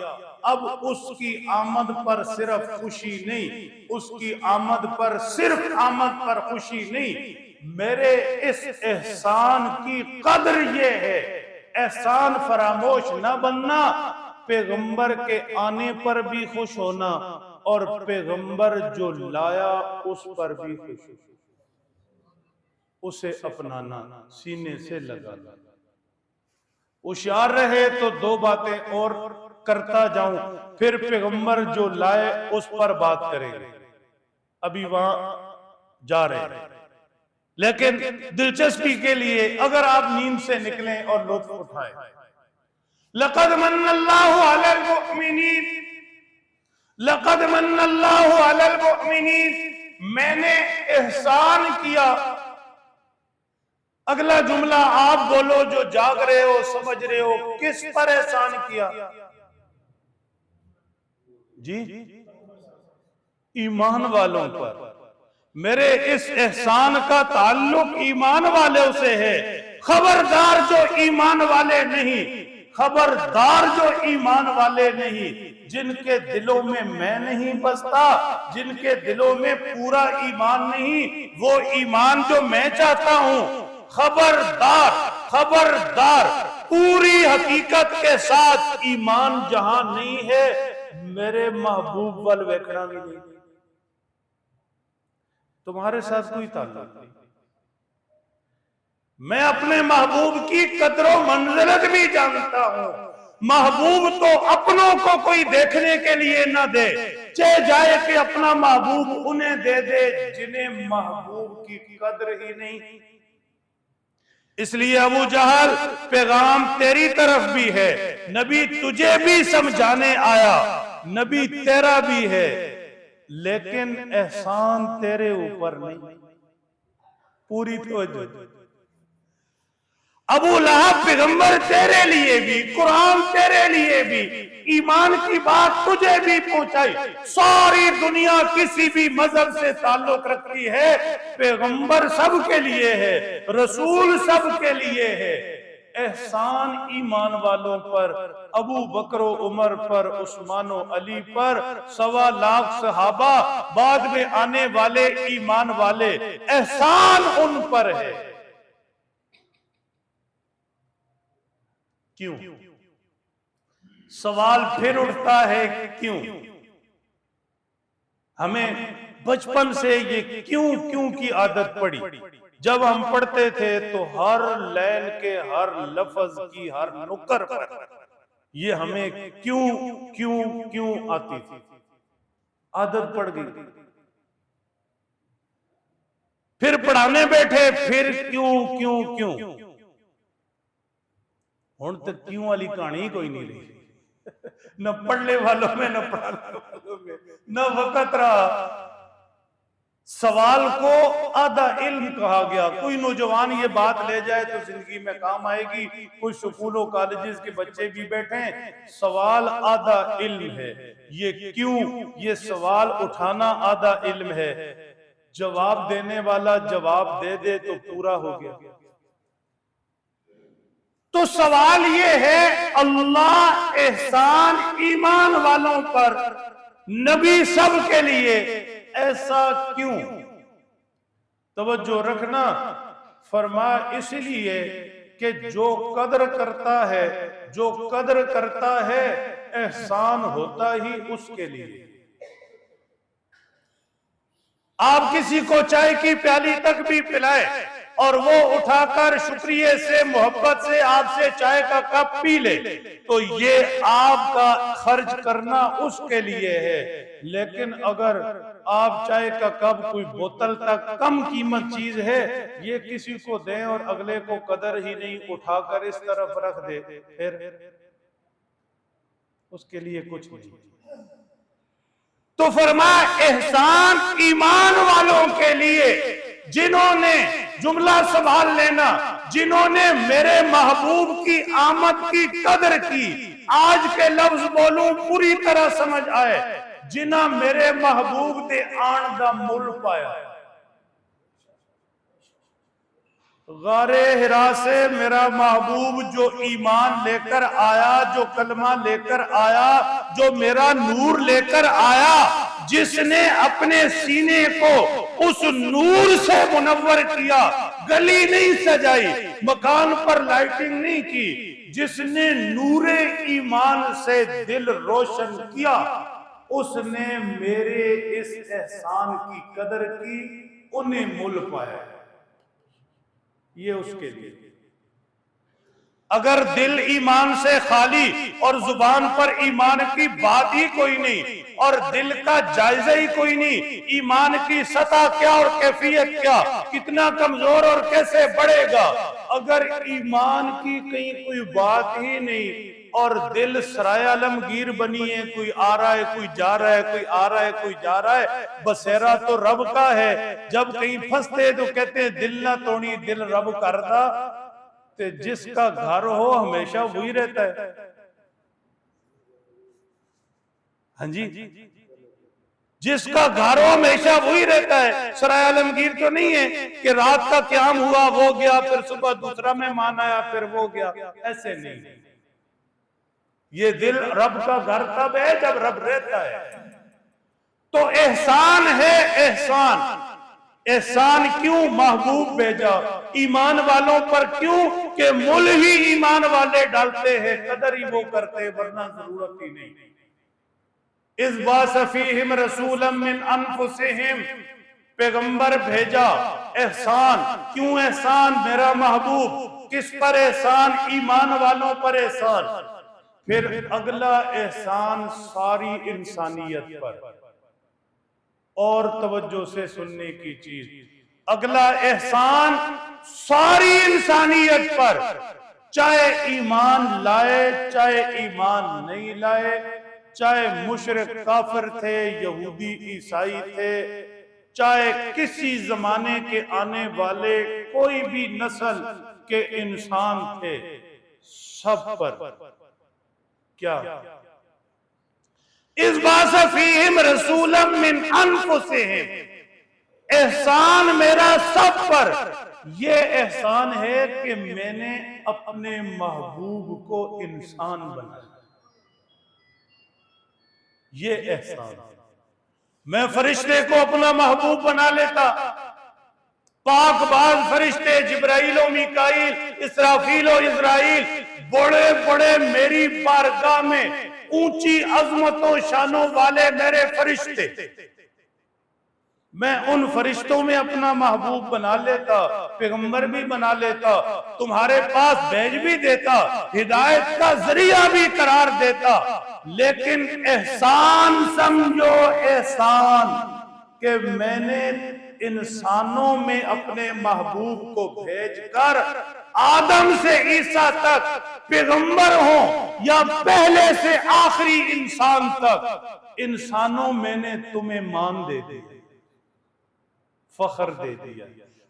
अब उसकी आमद पर सिर्फ खुशी नहीं, उसकी आमद पर सिर्फ आमद पर खुशी नहीं, मेरे इस एहसान की कदर ये है, एहसान फरामोश न बनना, पैगंबर के आने पर भी खुश होना और पैगंबर जो लाया उस पर भी खुश होना, उसे अपनाना, सीने से लगाना। होशियार रहे तो दो बातें और करता जाऊं, फिर पैगंबर जो लाए उस पर बात करेंगे। अभी वहां जा रहे हैं, लेकिन दिलचस्पी के लिए अगर आप नींद से निकलें और लुत्फ उठाएं, लक़द मन्नल्लाहु अलल मुमिनीन, लक़द मन्नल्लाहु अलल मुमिनीन, मैंने एहसान किया। अगला जुमला आप बोलो जो जाग रहे हो, समझ रहे हो, किस पर एहसान किया जी? ईमान वालों पर। मेरे इस एहसान का ताल्लुक ईमान वालों से है। खबरदार जो ईमान वाले नहीं, खबरदार जो ईमान वाले नहीं, जिनके दिलों में मैं नहीं बसता, जिनके दिलों में पूरा ईमान नहीं, वो ईमान जो मैं चाहता हूं, खबरदार खबरदार, पूरी हकीकत के साथ ईमान जहां नहीं है, मेरे महबूब वाल वेखना भी नहीं, तुम्हारे साथ कोई ताल्लुक नहीं। मैं अपने महबूब की कदर व मंजिलत भी जानता हूं। महबूब तो अपनों को कोई देखने के लिए ना दे, चाहे जाए कि अपना महबूब उन्हें दे दे जिन्हें महबूब की कदर ही नहीं। इसलिए अबू जहल, पैगाम तेरी तरफ भी है, नबी तुझे भी समझाने आया, नबी तेरा भी है, लेकिन एहसान तेरे ऊपर नहीं। पूरी तवज्जो। अबू लहब पैगंबर तेरे लिए भी, कुरान तेरे लिए भी, ईमान की बात तुझे भी पहुंचाई। सारी दुनिया किसी भी मजहब से ताल्लुक रखती है, पैगंबर सब के लिए है, रसूल सब के लिए है। एहसान ईमान वालों पर, अबू बकर उमर पर, उस्मान अली पर, 1.25 लाख सहाबा, बाद में आने वाले ईमान वाले, एहसान उन पर है। क्यों? सवाल फिर उठता है क्यों? हमें बचपन से ये क्यों क्यों की आदत पड़ी। जब हम पढ़ते थे तो हर लाइन के हर लफ्ज की हर नुक्कर पर ये हमें क्यों क्यों क्यों आती थी, आदत पड़ गई। फिर पढ़ाने बैठे, फिर क्यों क्यों क्यों। हुण तक क्यों वाली कहानी कोई नहीं रही, न पढ़ने वालों में, न पढ़ाने वालों में, न वक़्त रहा। सवाल को आधा इल्म कहा गया। कोई नौजवान ये बात ले जाए तो जिंदगी में काम आएगी। कुछ स्कूलों कॉलेजेस के बच्चे भी बैठे, सवाल आधा इल्म है। ये क्यों, ये सवाल उठाना आधा इल्म है। जवाब देने वाला जवाब दे दे तो पूरा हो गया। तो सवाल ये है, अल्लाह एहसान ईमान वालों पर, नबी सब के लिए, ऐसा क्यों? तवज्जो रखना। फरमा इसलिए कि जो कदर करता है, जो कदर करता है, एहसान होता ही उसके लिए। आप किसी को चाय की प्याली तक भी पिलाए और वो उठाकर शुक्रिया से, मोहब्बत से आपसे चाय का कप पी ले, तो ये आपका खर्च करना उसके लिए है। लेकिन अगर आप चाय का कप कोई बोतल तक कम कीमत चीज है, ये किसी को दें और अगले को कदर ही नहीं, उठाकर इस तरफ रख दे, फिर उसके लिए कुछ नहीं। तो फरमाया एहसान ईमान वालों के लिए, जिन्होंने, जुमला संभाल लेना, जिन्होंने मेरे महबूब की आमद की कदर की। आज के लफ्ज बोलूं पूरी तरह समझ आए, जिन्हें मेरे महबूब ने आन दा मुल पाया। गारे हिरा से मेरा महबूब जो ईमान लेकर आया, जो कलमा लेकर आया, जो मेरा नूर लेकर आया, जिसने अपने सीने को उस नूर से मुनव्वर किया, गली नहीं सजाई, मकान पर लाइटिंग नहीं की, जिसने नूरे ईमान से दिल रोशन किया, उसने मेरे इस एहसान की कदर की, उन्हें मुल पाया। ये उसके लिए। अगर दिल ईमान से खाली और जुबान पर ईमान की बात ही कोई नहीं और दिल का जायजा ही कोई नहीं, ईमान की सतह क्या और कैफियत क्या, कितना कमजोर और कैसे बढ़ेगा, अगर ईमान की कहीं कोई बात ही नहीं और दिल सराय आलमगीर बनी है, कोई आ रहा है कोई जा रहा है, कोई आ रहा है कोई जा रहा है, बसेरा तो रब का है। जब कहीं फंसते तो कहते हैं दिल ना तोड़ी दिल रब करदा, ते जिसका घर हो हमेशा वही रहता है। हाँ जी, जिसका घर हो हमेशा वही रहता है। सराय आलमगीर तो नहीं है कि रात का क्याम हुआ वो गया, फिर सुबह दूसरा मेहमान आया फिर वो गया, ऐसे नहीं। ये दिल रब का घर तब है जब रब रहता है। तो एहसान है एहसान। एहसान क्यों? महबूब भेजा ईमान वालों पर, क्यों कि मुल ही ईमान वाले डालते हैं, कदर ही वो करते हैं, वरना जरूरत ही नहीं। इस बासफीहिम रसूलम मिन अनफुसिहिम, पैगंबर भेजा। एहसान क्यों? एहसान मेरा महबूब। किस पर एहसान? ईमान वालों पर एहसान। फिर अगला एहसान सारी इंसानियत पर। और तवज्जो से सुनने की चीज, अगला एहसान सारी इंसानियत पर, चाहे ईमान लाए चाहे ईमान नहीं लाए, चाहे मुशरिक काफिर थे, यहूदी ईसाई थे, चाहे किसी जमाने के आने वाले कोई भी नस्ल के इंसान थे, सब पर क्या? इस बासफीहिम रसूलम मिन अनफुसिहिम, एहसान मेरा सब पर। यह एहसान है कि मैंने अपने महबूब को इंसान बनाया। ये एहसान। मैं फरिश्ते को अपना महबूब बना लेता, पाकबाज फरिश्ते जिब्राइल और मीकाईल, इसराफील और इजराइल, बड़े बड़े मेरी बारगाह में ऊंची अजमतों शानों वाले मेरे फरिश्ते, मैं उन फरिश्तों में अपना महबूब बना लेता, पैगंबर भी बना लेता, तुम्हारे पास भेज भी देता, हिदायत का जरिया भी करार देता। लेकिन एहसान समझो एहसान, कि मैंने इंसानों में अपने महबूब को भेजकर आदम से ईसा तक पैगंबर हो या पहले से आखिरी इंसान तक, इंसानों मैंने तुम्हें मान दे दी, फख्र दे दिया।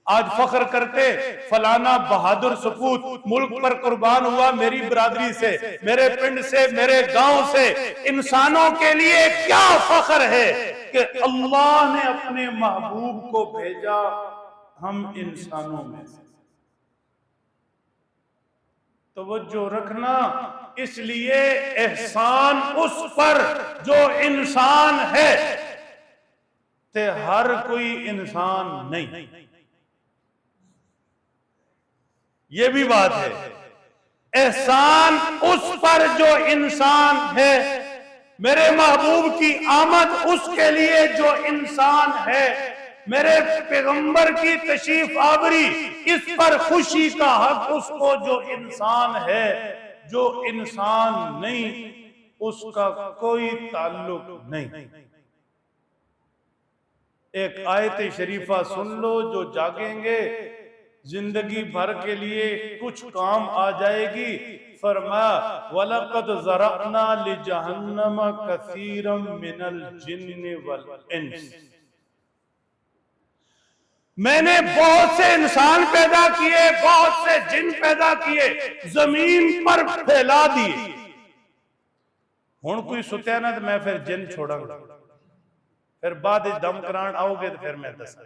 आज फख्र करते फलाना बहादुर सपूत मुल्क पर कुर्बान हुआ मेरी बिरादरी से, मेरे पिंड से, मेरे गांव से। इंसानों के लिए क्या फख्र है कि अल्लाह ने अपने महबूब को भेजा हम इंसानों में से। तवज्जो रखना, इसलिए एहसान उस पर जो इंसान है, ते हर कोई इंसान नहीं। ये भी बात है। एहसान उस पर जो इंसान है, मेरे महबूब की आमद उसके लिए जो इंसान है, मेरे पैगंबर की तशरीफ आवरी, इस पर खुशी का हक उसको जो इंसान है। जो इंसान नहीं उसका कोई ताल्लुक नहीं। एक आयत शरीफा सुन लो, जो जागेंगे जिंदगी भर के लिए कुछ काम आ जाएगी। फरमाया वलक़द ज़रअना लिजहन्नम कसीरम मिनल जिन्नि वल इंस, मैंने बहुत से इंसान पैदा किए, बहुत से जिन पैदा किए, जमीन पर फैला दिए। हुण कोई सुत्या ना तो मैं फिर जिन छोड़ांगा, फिर बाद दम करान आओगे तो फिर मैं दस।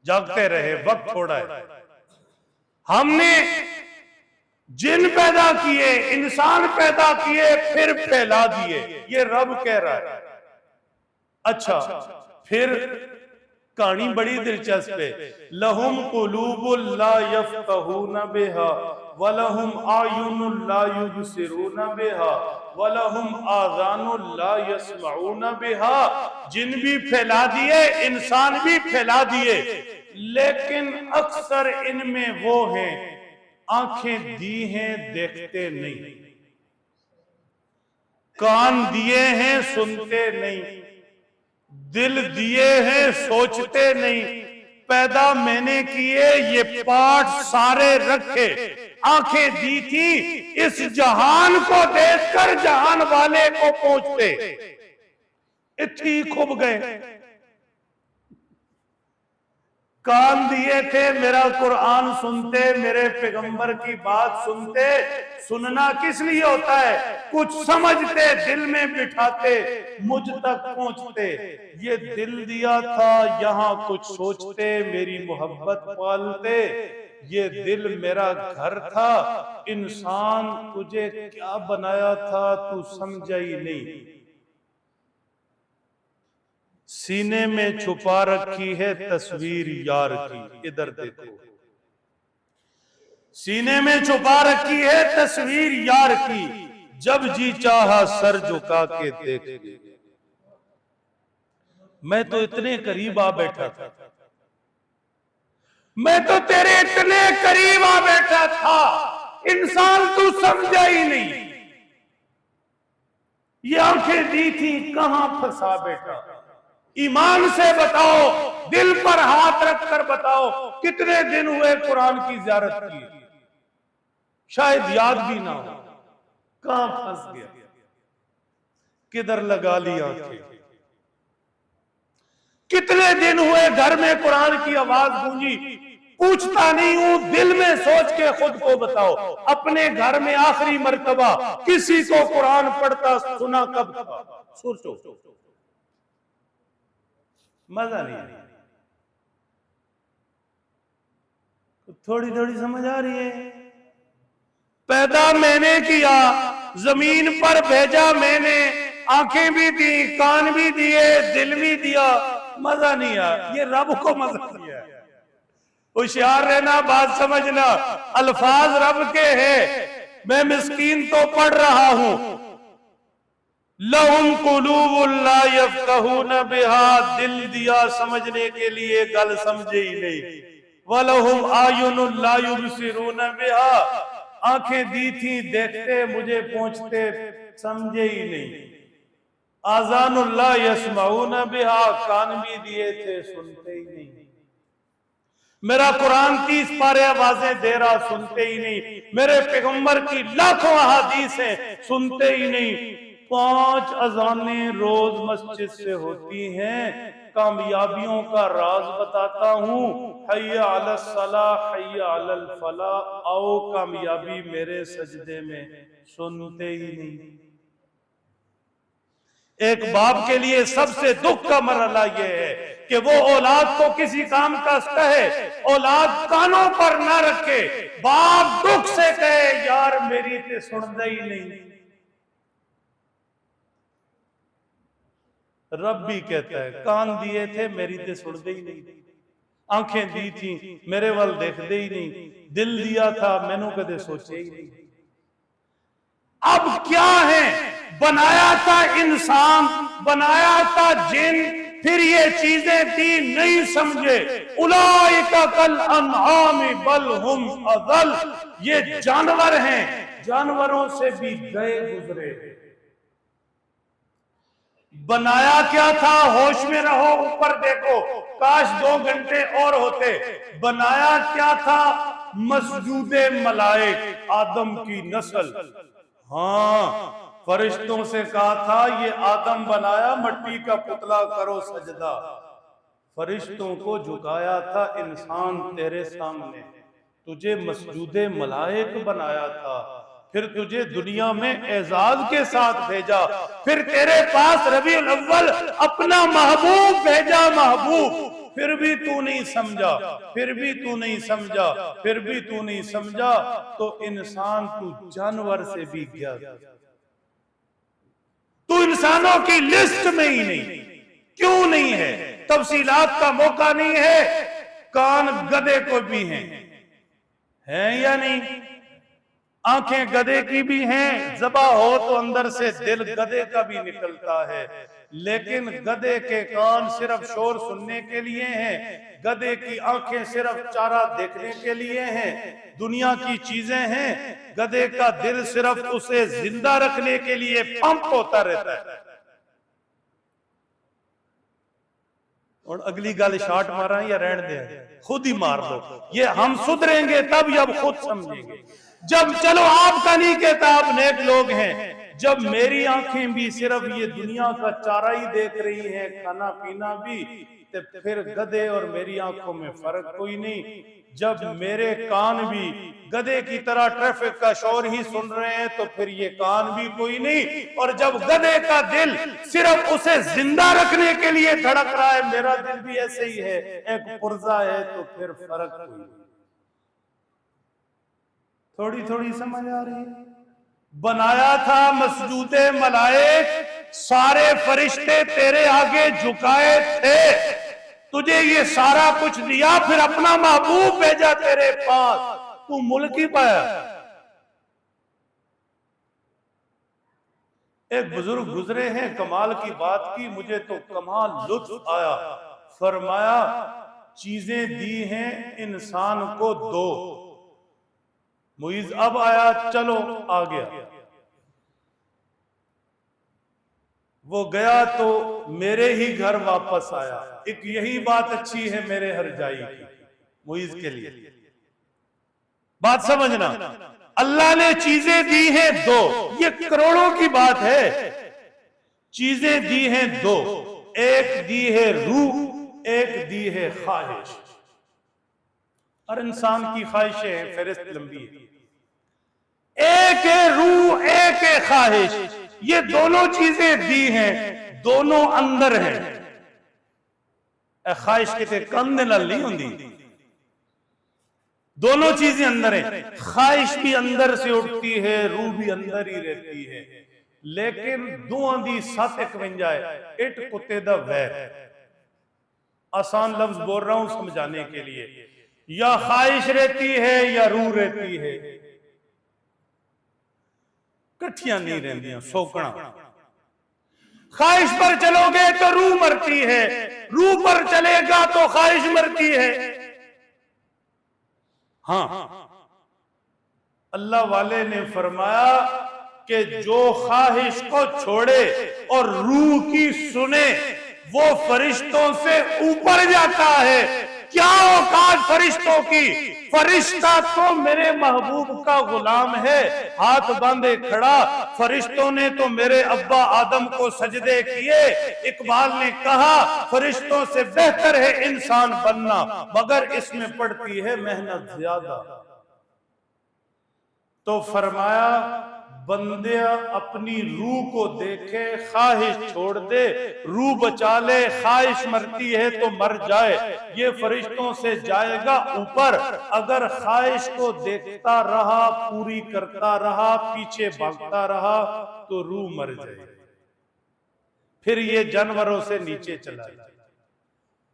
जागते रहे, वक्त थोड़ा है। हमने जिन पैदा किए, इंसान पैदा किए, फिर फैला दिए। ये रब कह रहा है। अच्छा, फिर कहानी बड़ी दिलचस्प है। लहुम कुलूबुल ला यफ्क़हूना बिहा वलहुम आयुनुल ला युबसिरूना बिहा वलहुम आज़ानुल ला यस्मऊना बिहा। जिन भी फैला दिए, इंसान भी फैला दिए, लेकिन अक्सर इनमें वो हैं आंखें दी हैं देखते नहीं, कान दिए हैं सुनते नहीं, दिल दिए हैं सोचते नहीं। पैदा मैंने किए ये पार्ट सारे रखे, आंखें दी थी इस जहान को देखकर जहान वाले को पहुंचते, इतनी खूब गए। कान दिए थे मेरा कुरान सुनते, मेरे पैगंबर की बात सुनते। सुनना किस लिए होता है? कुछ समझते, दिल में बिठाते, मुझ तक पहुंचते। ये दिल दिया था यहाँ कुछ सोचते, मेरी मोहब्बत पालते। ये दिल मेरा घर था, इंसान तुझे क्या बनाया था तू समझा ही नहीं। सीने में छुपा रखी है तस्वीर यार की, इधर देखो। सीने में छुपा रखी है तस्वीर यार की, जब जी चाहा सर झुका के देख ली। मैं तो इतने करीब आ बैठा था, मैं तो तेरे इतने करीब आ बैठा था, इंसान तू समझा ही नहीं। ये आंखें दी थी कहां फंसा बैठा। ईमान से बताओ, दिल पर हाथ रखकर बताओ, कितने दिन हुए कुरान की ज़ियारत की? शायद याद भी ना हो। कहां फंस गया, किधर लगा ली आंखें? कितने दिन हुए घर में कुरान की आवाज गूंजी, पूछता नहीं हूं, दिल में सोच के खुद को बताओ, अपने घर में आखिरी मर्तबा किसी को कुरान पढ़ता सुना कब था? सोचो, मजा नहीं है। थोड़ी थोड़ी समझ आ रही है। पैदा मैंने किया, जमीन पर भेजा मैंने, आंखें भी दी, कान भी दिए, दिल भी दिया, मजा नहीं आया। ये रब को मजा दिया। होशियार रहना, बात समझना, अल्फाज रब के हैं। मैं मिस्कीन तो पढ़ रहा हूं। लहुम कुलूबुल ला यफ्क़हूना बिहा, दिल दिया समझने के लिए, गल समझे ही नहीं। वलहुम आयुनुल ला युबसिरूना बिहा, आंखें दी थी देखते, मुझे पहुंचते, समझे ही नहीं। आज़ानुल ला यस्मऊना बिहा, कान भी दिए थे सुनते ही नहीं। मेरा कुरान 30 पारे आवाजें दे रहा, सुनते ही नहीं। मेरे पैगंबर की लाखों अहादीस हैं, सुनते ही नहीं। 5 अज़ानें रोज मस्जिद से होती हैं। कामयाबियों का राज बताता हूँ, हय्या अलस सलाह हय्या अलल फलाह, आओ कामयाबी मेरे सजदे में, सुनते ही नहीं। एक बाप के लिए सबसे दुख का मरहला यह है कि वो औलाद को किसी काम का कहे, औलाद कानों पर ना रखे, बाप दुख से कहे यार मेरी ते सुनता ही नहीं। रब भी कहता है कान दिए थे मेरी ते सुनते ही नहीं, आंखें दी थी मेरे वाल देखते ही नहीं, दिल दिया था मैनू कदे सोचे ही नहीं। अब क्या है, बनाया था इंसान, बनाया था जिन, फिर ये चीजें दी नहीं समझे। उलाइका कल अन्आमी बल हुम अज़ल, ये जानवर हैं, जानवरों से भी गए गुजरे। बनाया क्या था, होश में रहो, ऊपर देखो, काश 2 घंटे और होते। बनाया क्या था, मसजूदे मलाइक, आदम की नस्ल। हाँ, फरिश्तों से कहा था ये आदम बनाया, मिट्टी का पुतला करो सजदा। फरिश्तों को झुकाया था इंसान तेरे सामने, तुझे मसजूदे मलाइक बनाया था, फिर तुझे दुनिया में एजाज के साथ भेजा, फिर तेरे पास रबीउल अव्वल अपना महबूब भेजा, महबूब, फिर भी तू नहीं समझा, फिर भी तू नहीं समझा, फिर भी तू नहीं समझा, तो इंसान तू जानवर से भी गया, तू इंसानों की लिस्ट में ही नहीं। क्यों नहीं है? तफसीलात का मौका नहीं है। कान गधे को भी हैं या नहीं? आंखें गधे की भी हैं, ज़बा हो तो अंदर से दिल गधे का भी निकलता है, लेकिन गधे के कान सिर्फ शोर सुनने के लिए हैं, गधे की आंखें सिर्फ चारा देखने के लिए हैं, दुनिया की चीजें हैं। गधे का दिल सिर्फ उसे जिंदा रखने के लिए पंप होता रहता है। और अगली गल शॉट मारा या रहन दे, खुद ही मार लो। ये हम सुधरेंगे तब, जब खुद समझेंगे। जब चलो आपका नहीं कहता, आप नेक लोग हैं। जब मेरी आंखें भी सिर्फ ये दुनिया का चारा ही देख रही हैं, खाना पीना भी, तो फिर गधे और मेरी आंखों में फर्क कोई नहीं। जब मेरे कान भी गधे की तरह ट्रैफिक का शोर ही सुन रहे हैं, तो फिर ये कान भी कोई नहीं। और जब गधे का दिल सिर्फ उसे जिंदा रखने के लिए धड़क रहा है, मेरा दिल भी ऐसे ही है, एक पुर्जा है, तो फिर फर्क कोई नहीं। थोड़ी थोड़ी समझ आ रही है? बनाया था मसजूदे मलाइक, सारे फरिश्ते तेरे आगे झुकाए थे, तुझे ये सारा कुछ दिया, फिर अपना महबूब भेजा तेरे पास, तू मुल्क ही पाया। एक बुजुर्ग गुजरे हैं, कमाल की बात की, मुझे तो कमाल लुत्फ आया। फरमाया, चीजें दी हैं इंसान को दो, मुइज अब आया, चलो आ गया। वो गया तो मेरे ही घर वापस आया। एक यही बात अच्छी है मेरे हरजाई की, मुइज के लिए। बात समझना, अल्लाह ने चीजें दी हैं दो, ये करोड़ों की बात है। चीजें दी हैं दो, एक दी है रूह, एक दी है ख्वाहिश। हर इंसान की ख्वाहिशें फहरिस्त लंबी है। एक है रूह, एक है ख्वाहिश, ये दोनों चीजें दी हैं, दोनों अंदर हैं। ख्वाहिश कितने कंध नाल नहीं होंदी, दोनों चीजें अंदर हैं। ख्वाहिश भी अंदर से उठती है, रूह भी अंदर ही रहती है, लेकिन दोहां दी 751 है। इट कुत्ते दा वैर। आसान लफ्ज बोल रहा हूं समझाने के लिए, या ख्वाहिश रहती है या रूह रहती है, कठिया नहीं रहती। सोकना, ख्वाहिश पर चलोगे तो रूह मरती है, रूह पर चलेगा तो ख्वाहिश मरती है। हाँ, अल्लाह वाले ने फरमाया कि जो ख्वाहिश को छोड़े और रूह की सुने, वो फरिश्तों से ऊपर जाता है। क्या औकात फरिश्तों की? फरिश्ता तो मेरे महबूब का गुलाम है, हाथ बांधे खड़ा। फरिश्तों ने तो मेरे अब्बा आदम को सजदे किए। इकबाल ने कहा, फरिश्तों से बेहतर है इंसान बनना, मगर इसमें पड़ती है मेहनत ज्यादा। तो फरमाया, बंदे अपनी रूह को देखे, ख्वाहिश छोड़ दे, रूह बचा ले। ख्वाहिश मरती है तो मर जाए, ये फरिश्तों से जाएगा ऊपर। अगर ख्वाहिश को देखता रहा, पूरी करता रहा, पीछे भागता रहा, तो रूह मर जाए, फिर ये जानवरों से नीचे चला जाए।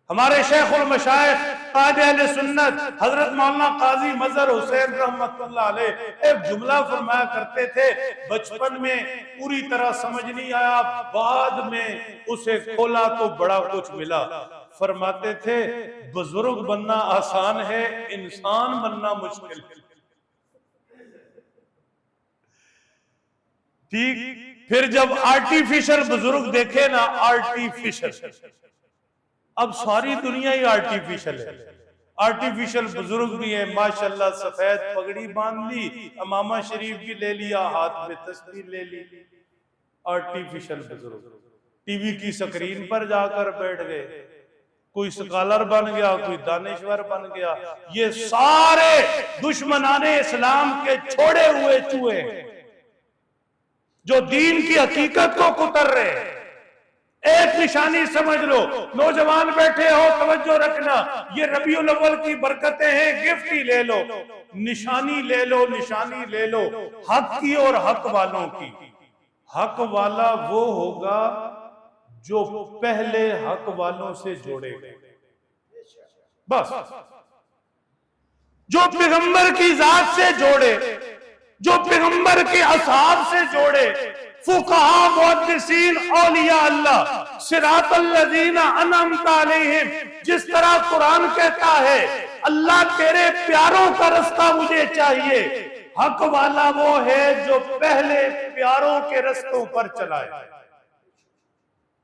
हमारे शेखुल मशाइख कायदे अहले सुन्नत हजरत मौलाना काजी मजहर हुसैन रहमतुल्लाह अलैह एक जुमला फरमाया करते थे, बचपन में पूरी तरह समझ नहीं आया, बाद में उसे खोला तो बड़ा कुछ मिला। फरमाते थे, बुजुर्ग बनना आसान है, इंसान बनना मुश्किल है। ठीक, फिर जब आर्टिफिशियल बुजुर्ग देखे ना, आर्टिफिशियल, अब सारी दुनिया ही आर्टिफिशियल है। आर्टिफिशियल बुजुर्ग भी है, माशाल्लाह, सफेद पगड़ी बांध ली, अमामा शरीफ भी ले लिया, हाथ में तस्बीह ले ली। आर्टिफिशियल बुजुर्ग टीवी की स्क्रीन पर जाकर बैठ गए, कोई स्कॉलर बन गया, कोई दानिश्वर बन गया। ये सारे दुश्मनाने इस्लाम के छोड़े हुए चूहे जो दीन की हकीकत को कुतर रहे हैं। एक निशानी समझ लो, नौजवान बैठे हो, तवज्जो रखना, ये रबीउल अव्वल की बरकतें हैं, गिफ्ट ही ले लो, निशानी ले लो, निशानी ले लो, हक की और हक वालों की। हक वाला वो होगा जो पहले हक वालों से जोड़े गए, बस जो पैगंबर की जात से जोड़े, जो पैगंबर के असहाब से जोड़े, फुकहा मुहद्दिसीन औलिया अल्लाह सिरातल लज़ीना अनअमता अलैहिम, जिस तरह कुरान कहता है अल्लाह तेरे प्यारों का रास्ता मुझे चाहिए, हक वाला वो है जो पहले प्यारों के रास्तों पर चलाए,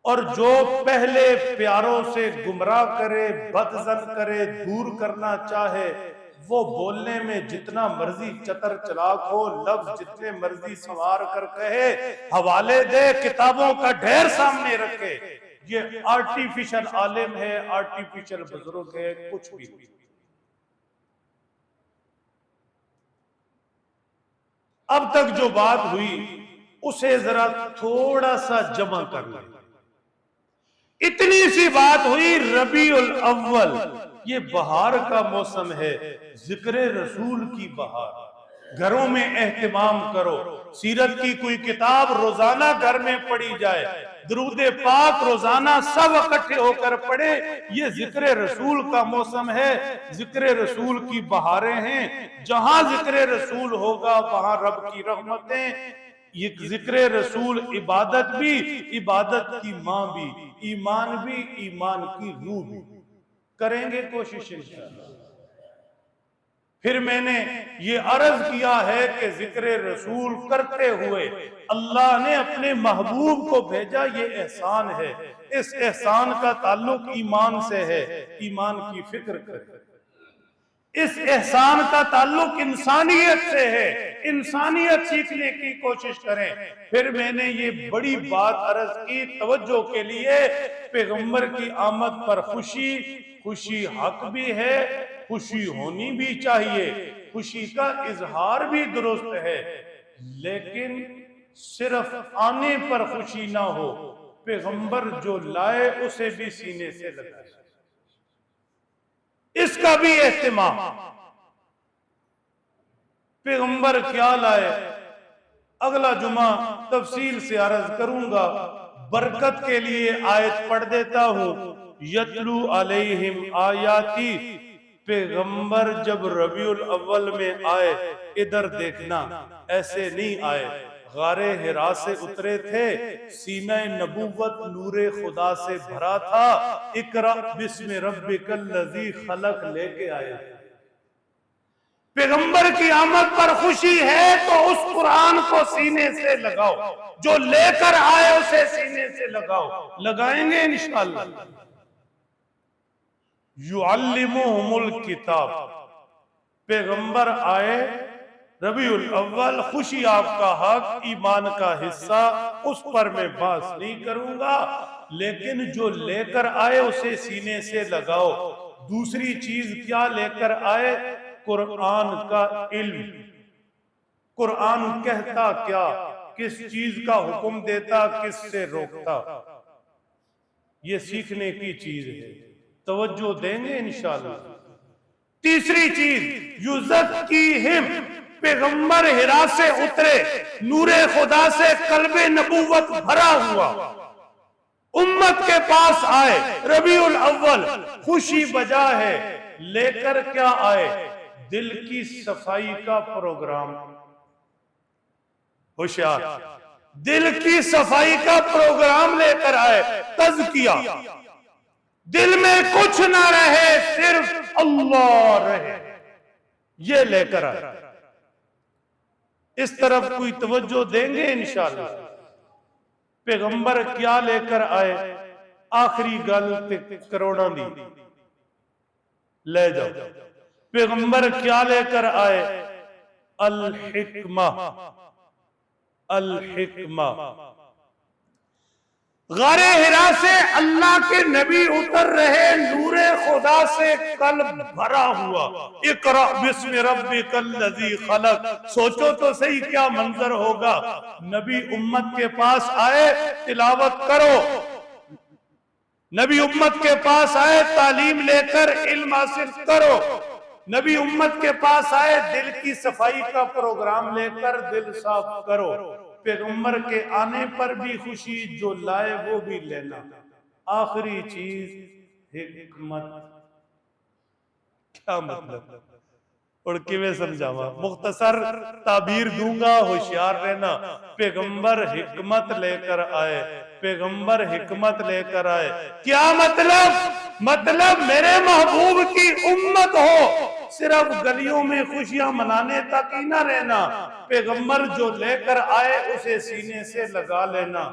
और जो पहले प्यारों से गुमराह करे, बदजन करे, दूर करना चाहे, वो बोलने में जितना मर्जी चतर चलाक हो, लफ्ज जितने मर्जी संवार कर कहे, हवाले दे, किताबों का ढेर सामने रखे, ये आर्टिफिशियल आलिम है, आर्टिफिशियल बुजुर्ग है, कुछ भी नहीं। अब तक जो बात हुई उसे जरा थोड़ा सा जमा कर लें। इतनी सी बात हुई, रबीउल अव्वल, ये बहार का मौसम है, जिक्र रसूल की बहार, घरों में एहतिमाम करो, सीरत की कोई किताब रोजाना घर में पढ़ी जाए, दुरूद पाक रोजाना सब इकट्ठे होकर पढ़े, ये जिक्र रसूल का मौसम है, जिक्र रसूल की बहारें हैं। जहां जिक्र रसूल होगा वहां रब की रहमतें। ये जिक्र रसूल इबादत भी, इबादत की मां भी, ईमान भी, ईमान की रूह भी। करेंगे कोशिश इंशाअल्लाह। फिर मैंने ये अर्ज किया है कि जिक्र रसूल करते हुए अल्लाह ने अपने महबूब को भेजा, ये एहसान है। इस एहसान का ताल्लुक ईमान से है, ईमान की फिक्र करें। इस एहसान का ताल्लुक इंसानियत से है, इंसानियत सीखने की कोशिश करें। फिर मैंने ये बड़ी बात अर्ज की तवज्जो के लिए, पैगंबर की आमद पर खुशी, खुशी हक भी है, खुशी होनी भी चाहिए, खुशी का इजहार भी दुरुस्त है, लेकिन सिर्फ आने पर खुशी ना हो, पैगंबर जो लाए उसे भी सीने से लगाए, इसका भी एहतिमाम। पैगंबर क्या लाए अगला जुमा तफसील से अर्ज करूंगा। बरकत के लिए आयत पढ़ देता हूं, यतलू अलैहिम आयाती। पैगंबर जब रबीउल अव्वल में आए, इधर देखना, ऐसे नहीं आए, गारे हिरा से उतरे थे, सीना नबूवत नूरे खुदा से भरा था, इकरा बिस्मि रब्बिकल लज़ी खलक लेके आए। पैगंबर की आमद पर खुशी है तो उस कुरान को सीने से लगाओ, जो लेकर आए उसे सीने से लगाओ, लगाएंगे इंशाअल्लाह। युअल्लिमुहुमुल किताब, पैगंबर आए रबीउल अव्वल, खुशी आपका हक, ईमान का हिस्सा, उस पर मैं बात नहीं करूंगा, लेकिन जो लेकर आए उसे सीने से लगाओ। दूसरी चीज क्या लेकर आए? कुरान का इल्म। कुरान कहता क्या, किस चीज का हुक्म देता, किससे रोकता, ये सीखने की चीज है, तवज्जो देंगे इंशाअल्लाह। तीसरी चीज युज़क्कीहिम, पैगंबर हिरा से उतरे, नूरे खुदा से कल्बे नबूवत भरा हुआ, उम्मत के पास आए, रबीउल अव्वल, खुशी बजा है, लेकर क्या आए? दिल की सफाई का प्रोग्राम। होशियार, दिल की सफाई का प्रोग्राम लेकर आए, तज़किया, दिल में कुछ ना रहे, सिर्फ अल्लाह रहे, ये लेकर आए। इस तरफ कोई तवज्जो देंगे इंशाअल्लाह। पैगंबर क्या लेकर आए? आखिरी गल ते करोड़ों दी ले जाओ। पैगंबर क्या लेकर आए? अल हिक्मा, अल हिक्मा। गारे हिरा से अल्लाह के नबी उतर रहे, नूरे खुदा से कल्ब भरा हुआ, इकरा बिस्मि रब्बिकल लज़ी खलक। सोचो तो सही क्या मंजर होगा। नबी उम्मत के पास आए, तिलावत करो, नबी उम्मत के पास आए, तालीम लेकर इल्म हासिल करो, नबी उम्मत के पास आए, दिल की सफाई का प्रोग्राम लेकर दिल साफ करो। पैगंबर के आने पर भी खुशी, जो लाए वो भी लेना। आखिरी चीज हिकमत। क्या मतलब और किवें समझावा? मुख्तसर ताबीर दूंगा, होशियार रहना। पैगंबर हिकमत लेकर आए, पैगंबर हिकमत लेकर आए। क्या मतलब? मतलब मेरे महबूब की उम्मत हो, सिर्फ गलियों में खुशियां मनाने तक ही ना रहना। पैगंबर जो लेकर आए उसे सीने से लगा लेना।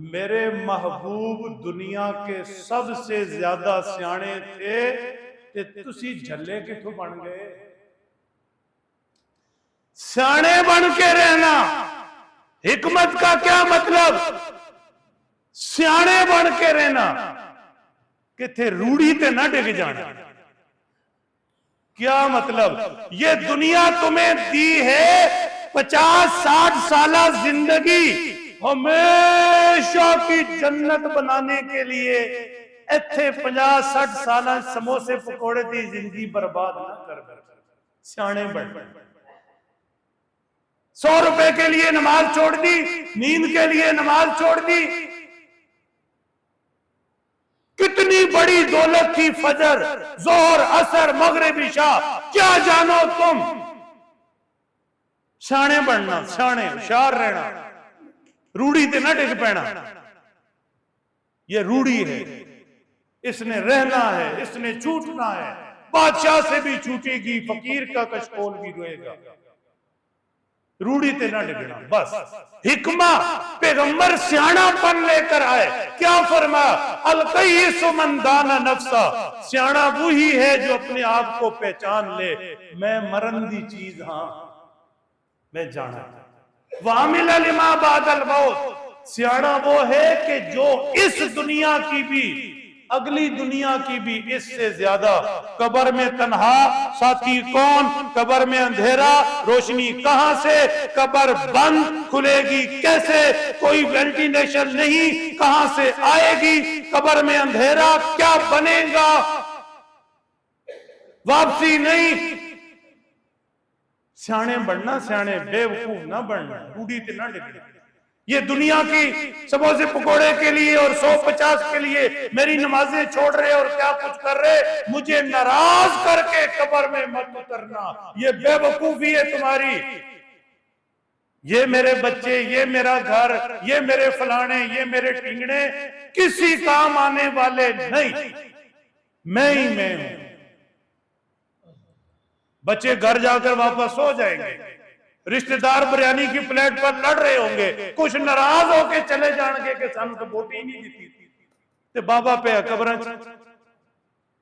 मेरे महबूब दुनिया के सबसे ज्यादा सियाने थे, ते तुसी झल्ले किथों बन गए? सियाने बन के रहना। हिकमत का क्या मतलब? सियाने बन के रहना, किथे रूढ़ी ते ना डिग जाना। क्या मतलब? ये दुनिया तुम्हें दी है 50-60 साल जिंदगी, हमेशा की जन्नत बनाने के लिए। इत्थे 50-60 साल समोसे पकौड़े दी जिंदगी बर्बाद ना कर। सियाने बन। 100 रुपए के लिए नमाज छोड़ दी, नींद के लिए नमाज छोड़ दी। कितनी बड़ी दौलत थी, फजर, जोहर, असर, मगरिब, इशा, क्या जानो तुम। सियाने बनना, सियाने होशियार रहना, रूढ़ी ते ना डिग पैना। ये रूढ़ी है, इसने रहना है, इसने छूटना है। बादशाह से भी छूटेगी, फकीर का कशकोल भी रोएगा। रूढ़ी ते ना डिगना बस। हिकमा, पैगंबर सियाणापन लेकर आए। क्या फरमाया? अलकई सुमंदाना नफ्सा, सियाणा वही है जो अपने आप को पहचान ले, मैं मरन दी चीज हां, मैं जाना। वामिल लिमा बादल मौत, सियाणा वो है कि जो इस दुनिया की भी, अगली दुनिया की भी इससे ज्यादा। कब्र में तन्हा, साथी कौन? कब्र में अंधेरा, रोशनी कहां से? कब्र बंद, खुलेगी कैसे? कोई वेंटिलेशन नहीं, कहां से आएगी? कब्र में अंधेरा, क्या बनेगा? वापसी नहीं। सियाने बनना, सियाने, बेवकूफ ना बनना, रूढ़ी ते ना डिगना। ये दुनिया की समोसे पकोड़े के लिए और 150 के लिए मेरी नमाजें छोड़ रहे और क्या कुछ कर रहे, मुझे नाराज करके कब्र में मत उतरना। ये बेवकूफी है तुम्हारी। ये मेरे बच्चे, ये मेरा घर, ये मेरे फलाने, ये मेरे टिंगड़े किसी काम आने वाले नहीं, मैं ही मैं हूं। बच्चे घर जाकर वापस सो जाएंगे, रिश्तेदार बिरयानी की प्लेट पर लड़ रहे होंगे, कुछ नाराज होके चले जाएंगे कि सानू तो बोटी नहीं दी ते बाबा पे कब्र।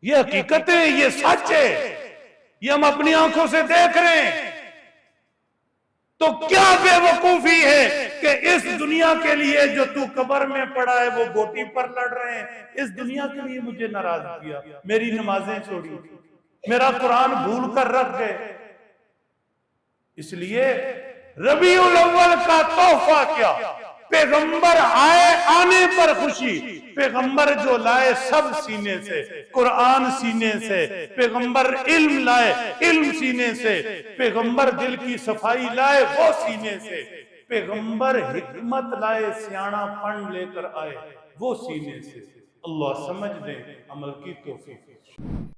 ये हकीकत है, ये सच है, ये हम अपनी आंखों से देख रहे हैं। तो क्या बेवकूफी है कि इस दुनिया के लिए जो तू कब्र में पड़ा है वो बोटी पर लड़ रहे हैं। इस दुनिया के लिए मुझे नाराज किया, मेरी नमाजें छोड़ी, मेरा कुरान भूल कर रख गए। इसलिए रबीउल अव्वल का तोहफा क्या? पैगंबर आए, आने पर खुशी। पैगंबर जो लाए सब सीने से, कुरान सीने से। पैगंबर इल्म लाए, इल्म सीने से। पैगंबर दिल की सफाई लाए, वो सीने से। पैगंबर हिकमत लाए, सियाणापन लेकर आए, वो सीने से। अल्लाह समझ दे, अमल की तौफीक।